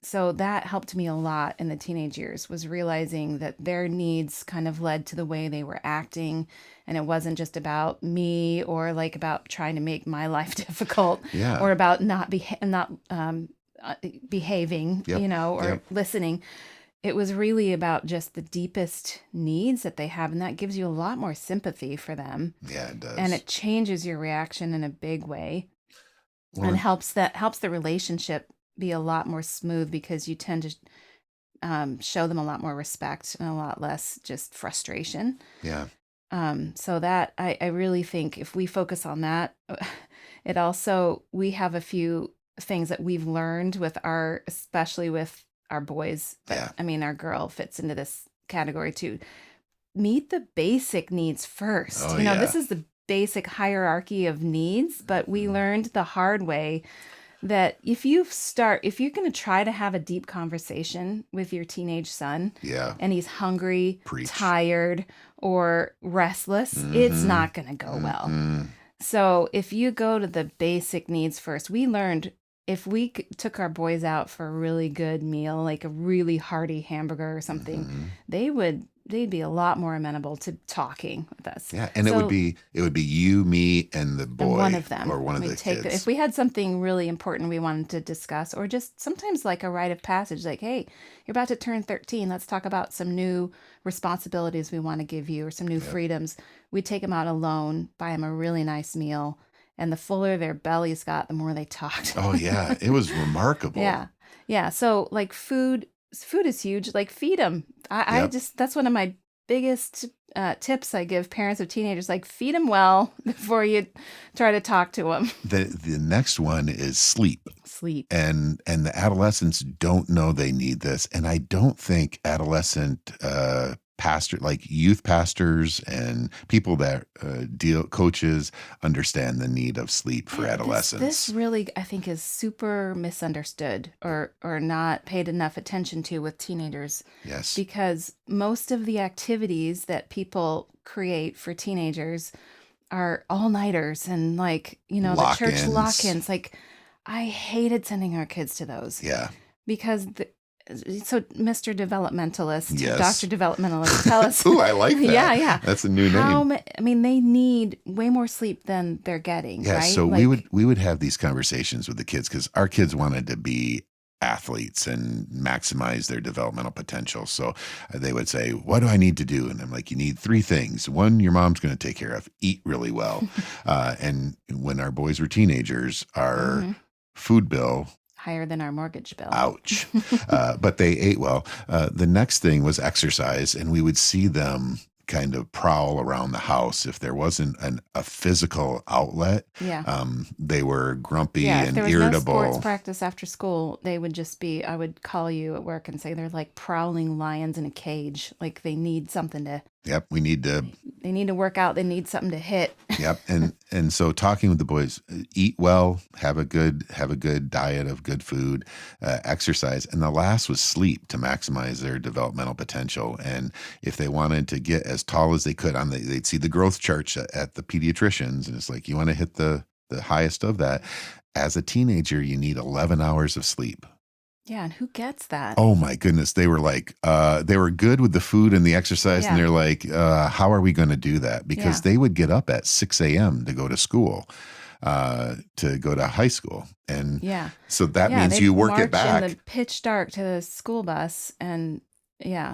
So that helped me a lot in the teenage years, was realizing that their needs kind of led to the way they were acting. And it wasn't just about me or like about trying to make my life difficult or about not behaving, or listening. It was really about just the deepest needs that they have, and that gives you a lot more sympathy for them. Yeah, it does. And it changes your reaction in a big way, and helps the relationship be a lot more smooth because you tend to show them a lot more respect and a lot less just frustration. Yeah. So that I really think if we focus on that, it also, we have a few things that we've learned especially with our boys, but I mean, our girl fits into this category too. Meet the basic needs first. This is the basic hierarchy of needs, but we learned the hard way that if you're going to try to have a deep conversation with your teenage son and he's hungry, tired, or restless, it's not going to go well. So if you go to the basic needs first, we learned if we took our boys out for a really good meal, like a really hearty hamburger or something, they'd be a lot more amenable to talking with us. Yeah, and so, it would be you, me, and the boy, one of them, or one of the kids. If we had something really important we wanted to discuss, or just sometimes like a rite of passage, like, hey, you're about to turn 13, let's talk about some new responsibilities we want to give you, or some new freedoms. We'd take them out alone, buy them a really nice meal. And the fuller their bellies got, the more they talked. Oh, yeah. It was remarkable. Yeah. So, like, food is huge. Like, feed them. That's one of my biggest tips I give parents of teenagers. Like, feed them well before you try to talk to them. The next one is sleep. And the adolescents don't know they need this. And I don't think adolescent youth pastors and people that coaches understand the need of sleep for adolescents. This really, I think, is super misunderstood or not paid enough attention to with teenagers. Yes. Because most of the activities that people create for teenagers are all-nighters and the church lock-ins. Like, I hated sending our kids to those. Yeah. Because so Mr. Developmentalist, Dr. Developmentalist, tell us. Ooh, I like that. Yeah. That's a new name. They need way more sleep than they're getting, right? So we would have these conversations with the kids because our kids wanted to be athletes and maximize their developmental potential. So they would say, what do I need to do? And I'm like, you need 3 things. 1, your mom's going to take care of, eat really well. And when our boys were teenagers, our food bill higher than our mortgage bill. Ouch. But they ate well. The next thing was exercise, and we would see them kind of prowl around the house. If there wasn't a physical outlet, they were grumpy and if there was irritable. No sports practice after school, they would just be, I would call you at work and say they're like prowling lions in a cage. Like they need something to... Yep, they need to work out. They need something to hit. Yep, and so talking with the boys, eat well, have a good diet of good food, exercise, and the last was sleep to maximize their developmental potential. And if they wanted to get as tall as they could, they'd see the growth charts at the pediatricians, and it's like you want to hit the highest of that. as a teenager, you need 11 hours of sleep. Yeah, and who gets that? Oh my goodness. They were like, they were good with the food and the exercise. Yeah. And they're like, how are we going to do that? Because they would get up at 6 a.m. to go to school, to go to high school. And so that means you work it back. In the pitch dark to the school bus. And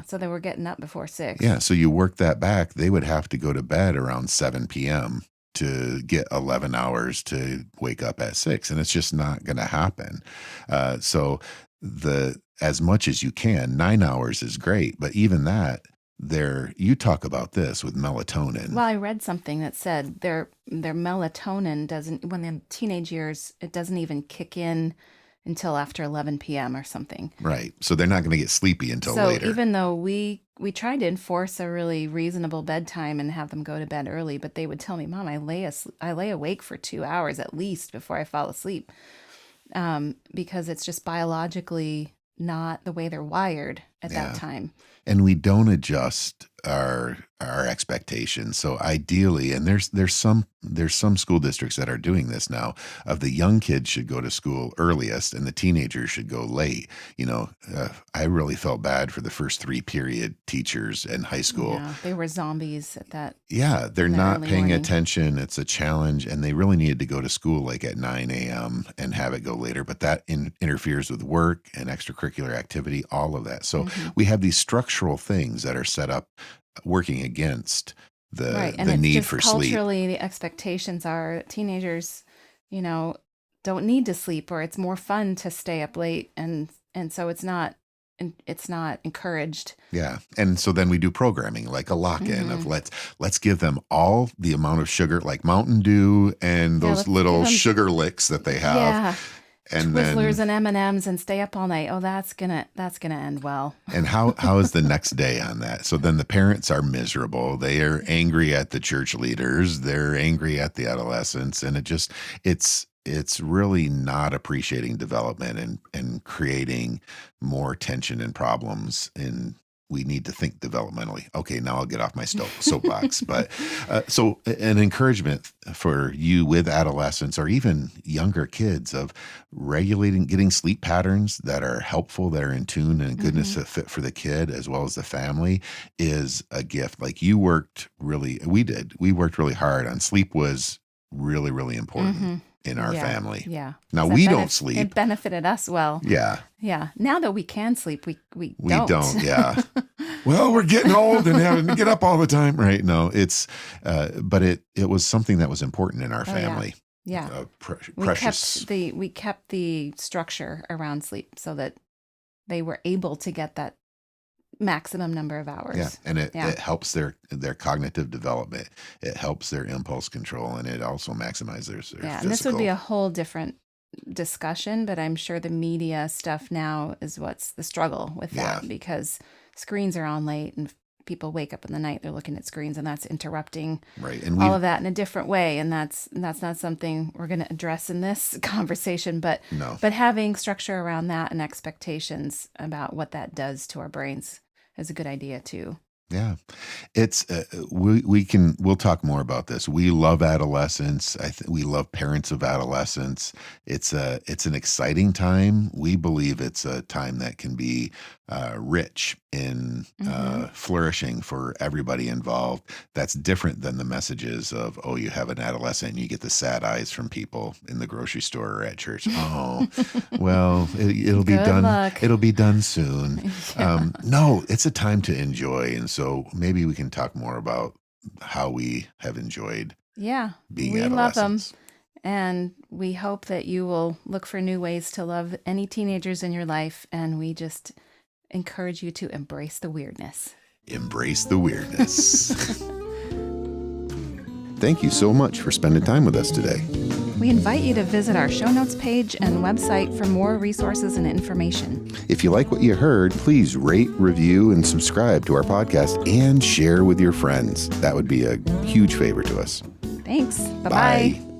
so they were getting up before 6. Yeah. So you work that back. They would have to go to bed around 7 p.m. to get 11 hours to wake up at 6. And it's just not going to happen. So as much as you can, 9 hours is great, but even that, you talk about this with melatonin. Well, I read something that said their melatonin doesn't, when in teenage years, it doesn't even kick in until after 11 p.m. or something. Right. So they're not going to get sleepy until later. So even though we tried to enforce a really reasonable bedtime and have them go to bed early, but they would tell me, Mom, I lay awake for 2 hours at least before I fall asleep. Because it's just biologically not the way they're wired at that time. And we don't adjust our expectations. So ideally, and there's some school districts that are doing this now, of the young kids should go to school earliest and the teenagers should go late. I really felt bad for the first 3 period teachers in high school. Yeah, they were zombies at that. Yeah, they're not paying attention. It's a challenge, and they really needed to go to school like at 9 a.m. and have it go later. But that interferes with work and extracurricular activity, all of that. So we have these structural things that are set up working against the need for sleep. Culturally, the expectations are teenagers, don't need to sleep, or it's more fun to stay up late, and so it's not encouraged. Yeah. And so then we do programming, like a lock-in of let's give them all the amount of sugar, like Mountain Dew and those little sugar licks that they have. Yeah. And Twizzlers and M&Ms and stay up all night. Oh, that's gonna end well. And how is the next day on that? So then the parents are miserable. They are angry at the church leaders. They're angry at the adolescents, and it's really not appreciating development and creating more tension and problems. And we need to think developmentally. Okay, now I'll get off my soapbox. But so an encouragement for you with adolescents or even younger kids of regulating, getting sleep patterns that are helpful, that are in tune and goodness that fit for the kid as well as the family is a gift. Like we worked really hard on sleep. Was really, really important in our family. Yeah. Now we don't sleep. It benefited us well. Yeah. Yeah. Now that we can sleep, we don't. Yeah. Well, we're getting old and having to get up all the time. Right. No, it's, but it was something that was important in our family. Yeah. Precious. We kept the structure around sleep so that they were able to get that maximum number of hours. Yeah, and it helps their cognitive development. It helps their impulse control, and it also maximizes their physical. And this would be a whole different discussion, but I'm sure the media stuff now is what's the struggle with that, because screens are on late and people wake up in the night, they're looking at screens, and that's interrupting and all of that in a different way. And that's not something we're going to address in this conversation, but having structure around that and expectations about what that does to our brains is a good idea too. Yeah, it's we'll talk more about this. We love adolescence. We love parents of adolescents. It's an exciting time. We believe it's a time that can be rich in flourishing for everybody involved. That's different than the messages of, oh, you have an adolescent and you get the sad eyes from people in the grocery store or at church. Oh, well, it'll be done. Luck. It'll be done soon. No, it's a time to enjoy. And so maybe we can talk more about how we have enjoyed being adolescents. Love them. And we hope that you will look for new ways to love any teenagers in your life. And we just encourage you to embrace the weirdness. Embrace the weirdness. Thank you so much for spending time with us today. We invite you to visit our show notes page and website for more resources and information. If you like what you heard, please rate, review, and subscribe to our podcast and share with your friends. That would be a huge favor to us. Thanks. Bye-bye. Bye.